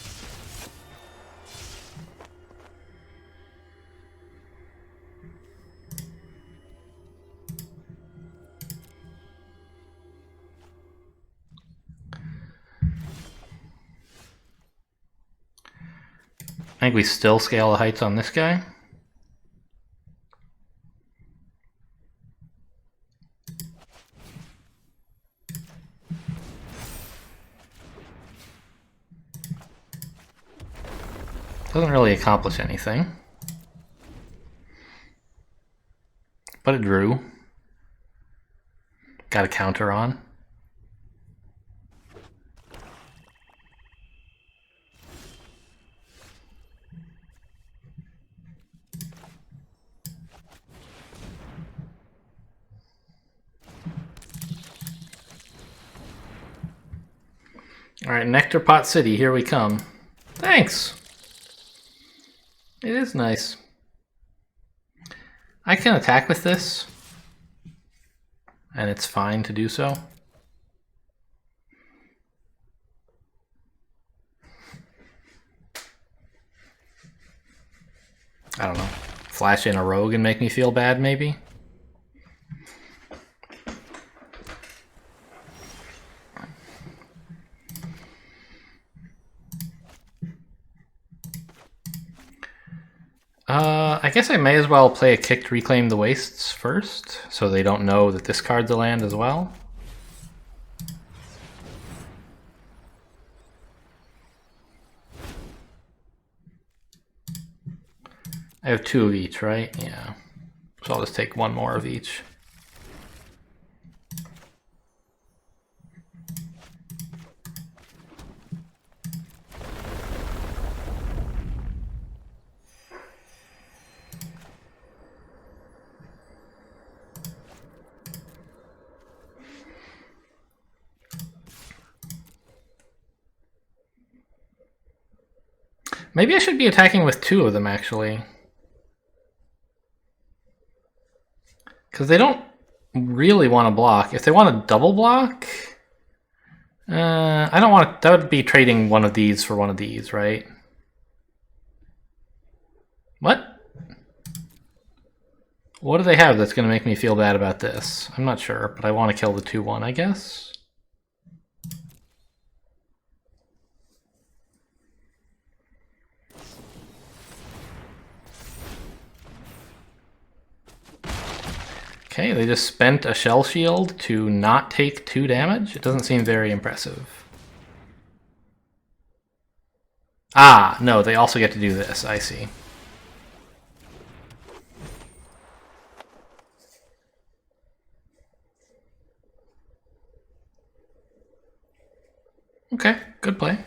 I think we still Scale the Heights on this guy. Doesn't really accomplish anything. But it drew. Got a counter on. Alright, Nectar Pot City, here we come. Thanks! It is nice. I can attack with this, and it's fine to do so. I don't know. Flash in a rogue and make me feel bad, maybe? I guess I may as well play a Kicked Reclaim the Wastes first, so they don't know that this card's a land as well. I have 2 of each, right? Yeah. So I'll just take 1 more of each. Maybe I should be attacking with 2 of them, actually. Because they don't really want to block. If they want to double block... I don't want to... That would be trading one of these for one of these, right? What? What do they have that's going to make me feel bad about this? I'm not sure, but I want to kill the 2-1, I guess. Okay, they just spent a shell shield to not take 2 damage. It doesn't seem very impressive. Ah, no, they also get to do this. I see. Okay, good play.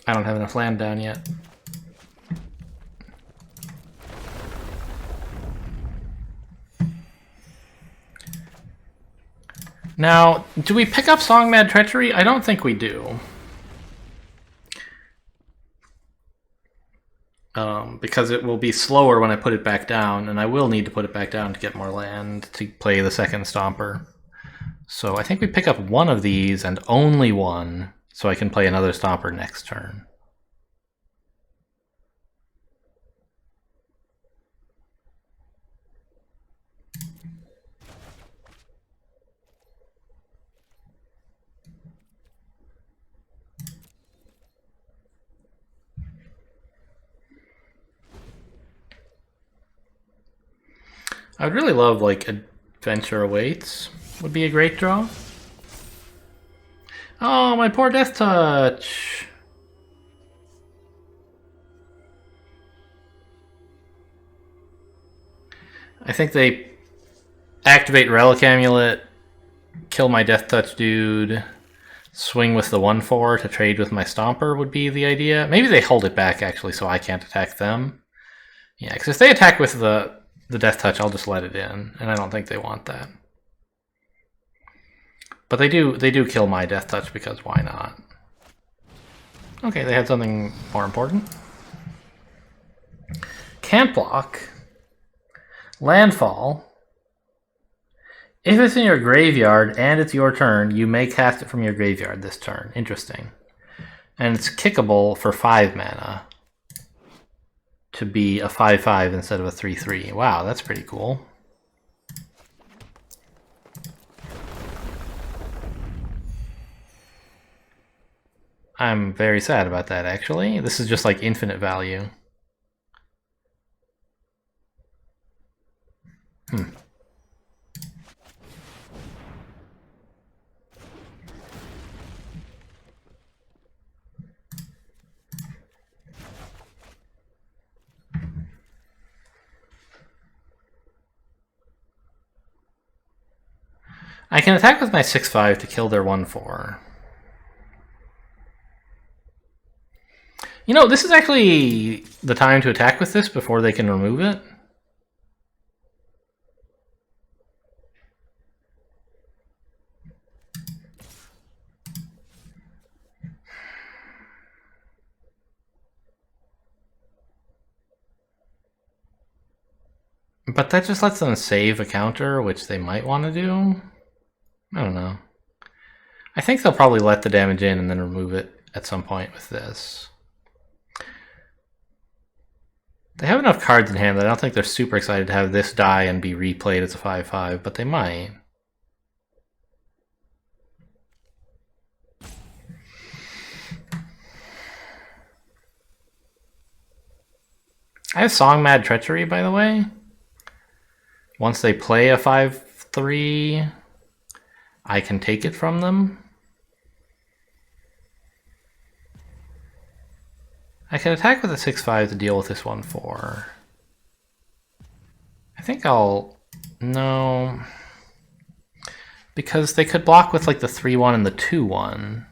I don't have enough land down yet. Now, do we pick up Song Mad Treachery? I don't think we do. Because it will be slower when I put it back down, and I will need to put it back down to get more land to play the second Stomper. So I think we pick up 1 of these, and only 1, so I can play another Stomper next turn. I would really love, like, Adventure Awaits would be a great draw. Oh, my poor Death Touch! I think they activate Relic Amulet, kill my Death Touch dude, swing with the 1/4 to trade with my Stomper would be the idea. Maybe they hold it back, actually, so I can't attack them. Yeah, because if they attack with the Death Touch, I'll just let it in, and I don't think they want that. But they do kill my Death Touch, because why not? Okay, they had something more important. Can't block. Landfall. If it's in your graveyard and it's your turn, you may cast it from your graveyard this turn. Interesting. And it's kickable for 5 mana. To be a 5/5 instead of a 3/3. Wow, that's pretty cool. I'm very sad about that, actually. This is just like infinite value. I can attack with my 6/5 to kill their 1/4. You know, this is actually the time to attack with this before they can remove it. But that just lets them save a counter, which they might want to do. I don't know. I think they'll probably let the damage in and then remove it at some point with this. They have enough cards in hand that I don't think they're super excited to have this die and be replayed as a 5/5, but they might. I have Song Mad Treachery, by the way. Once they play a 5/3, I can take it from them. I can attack with a 6/5 to deal with this 1/4. I think I'll... No. Because they could block with like the 3/1 and the 2/1.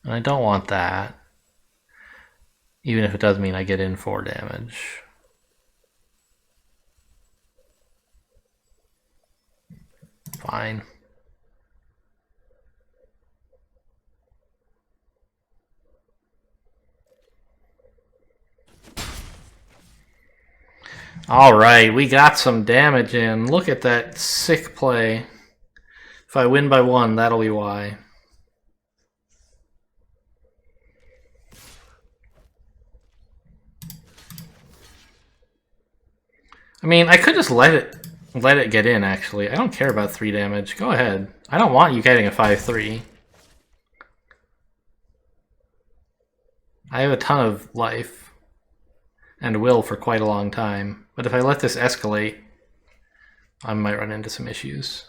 And I don't want that. Even if it does mean I get in 4 damage. Fine. Alright, we got some damage in. Look at that sick play. If I win by 1, that'll be why. I mean, I could just let it get in, actually. I don't care about 3 damage. Go ahead. I don't want you getting a 5/3. I have a ton of life. And will for quite a long time. But if I let this escalate, I might run into some issues.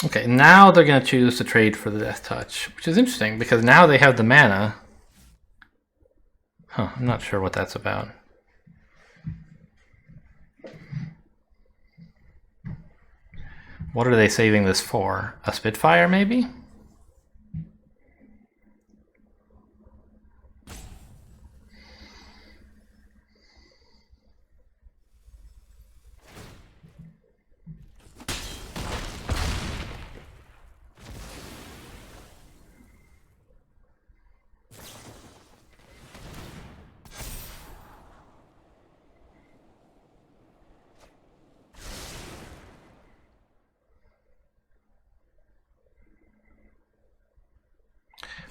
Okay, now they're going to choose to trade for the Death Touch, which is interesting because now they have the mana. Huh, I'm not sure what that's about. What are they saving this for? A Spitfire, maybe?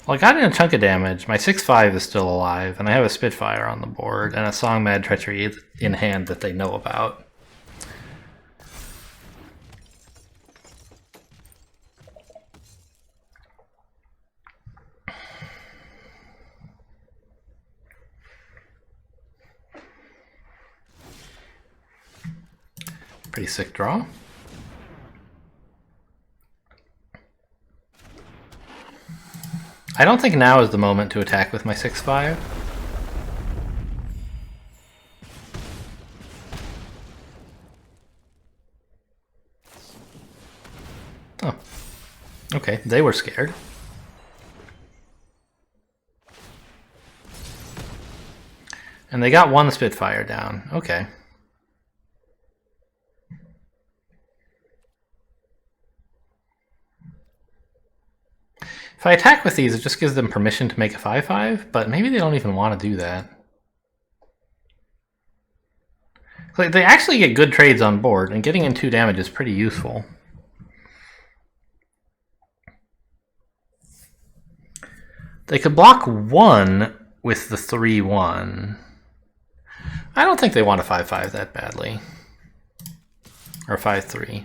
Well, I got in a chunk of damage. My 6/5 is still alive, and I have a Spitfire on the board, and a Song Mad Treachery in hand that they know about. Pretty sick draw. I don't think now is the moment to attack with my 6/5. Oh. Okay, they were scared. And they got 1 Spitfire down. Okay. If I attack with these, it just gives them permission to make a 5/5, but maybe they don't even want to do that. Like, they actually get good trades on board, and getting in 2 damage is pretty useful. They could block 1 with the 3/1. I don't think they want a 5/5 that badly. Or a 5/3.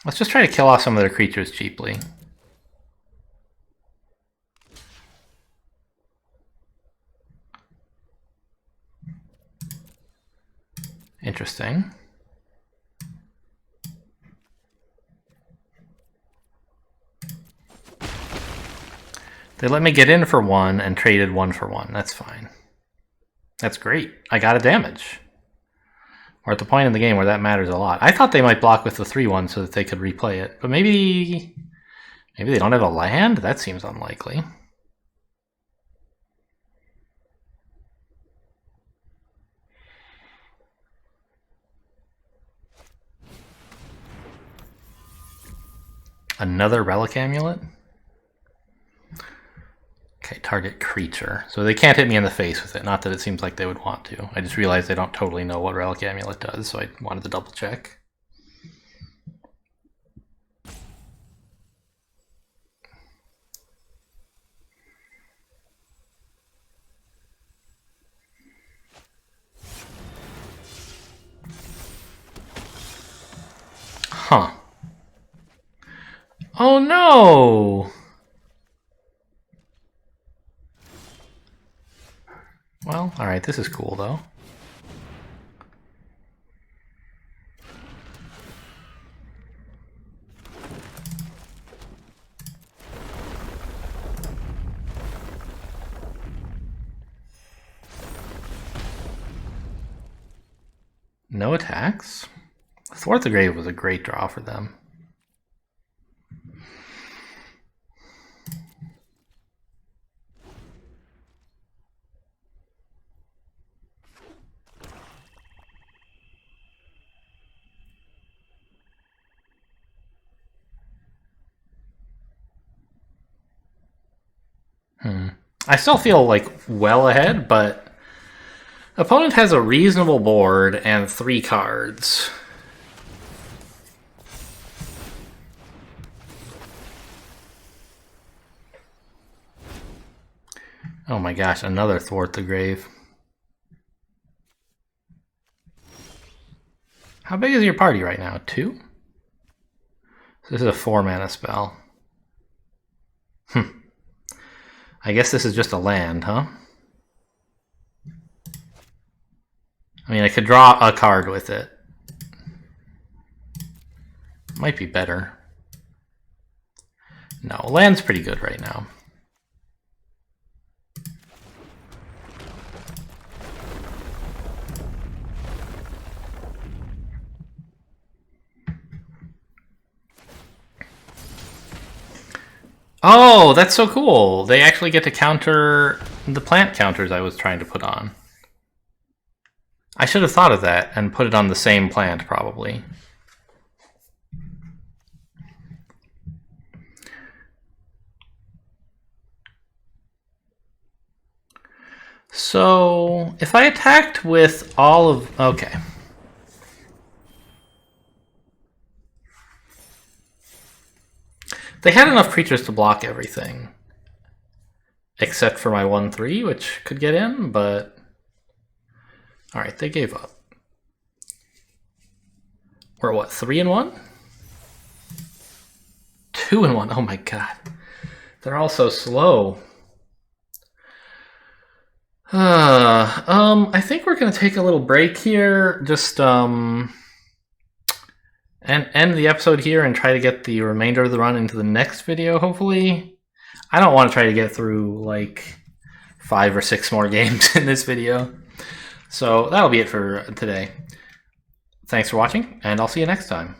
Let's just try to kill off some of their creatures cheaply. Interesting. They let me get in for 1 and traded 1 for 1. That's fine. That's great. I got a damage. We're at the point in the game where that matters a lot. I thought they might block with the 3/1 so that they could replay it. But maybe they don't have a land? That seems unlikely. Another relic amulet? Okay, target creature. So they can't hit me in the face with it. Not that it seems like they would want to. I just realized they don't totally know what relic amulet does, so I wanted to double check. Huh. Oh no! Well, alright, this is cool though. No attacks? Thwart the Grave was a great draw for them. I still feel like well ahead, but opponent has a reasonable board and 3 cards. Oh my gosh, another Thwart the Grave. How big is your party right now? 2? This is a 4-mana spell. I guess this is just a land, huh? I mean, I could draw a card with it. Might be better. No, land's pretty good right now. Oh, that's so cool. They actually get to counter the plant counters I was trying to put on. I should have thought of that and put it on the same plant, probably. So, if I attacked with all of... Okay. They had enough creatures to block everything. Except for my 1/3, which could get in, but... Alright, they gave up. We're what, 3-1? 2-1, oh my god. They're all so slow. I think we're gonna take a little break here. Just, and end the episode here and try to get the remainder of the run into the next video, hopefully. I don't want to try to get through like 5 or 6 more games in this video. So that'll be it for today. Thanks for watching, and I'll see you next time.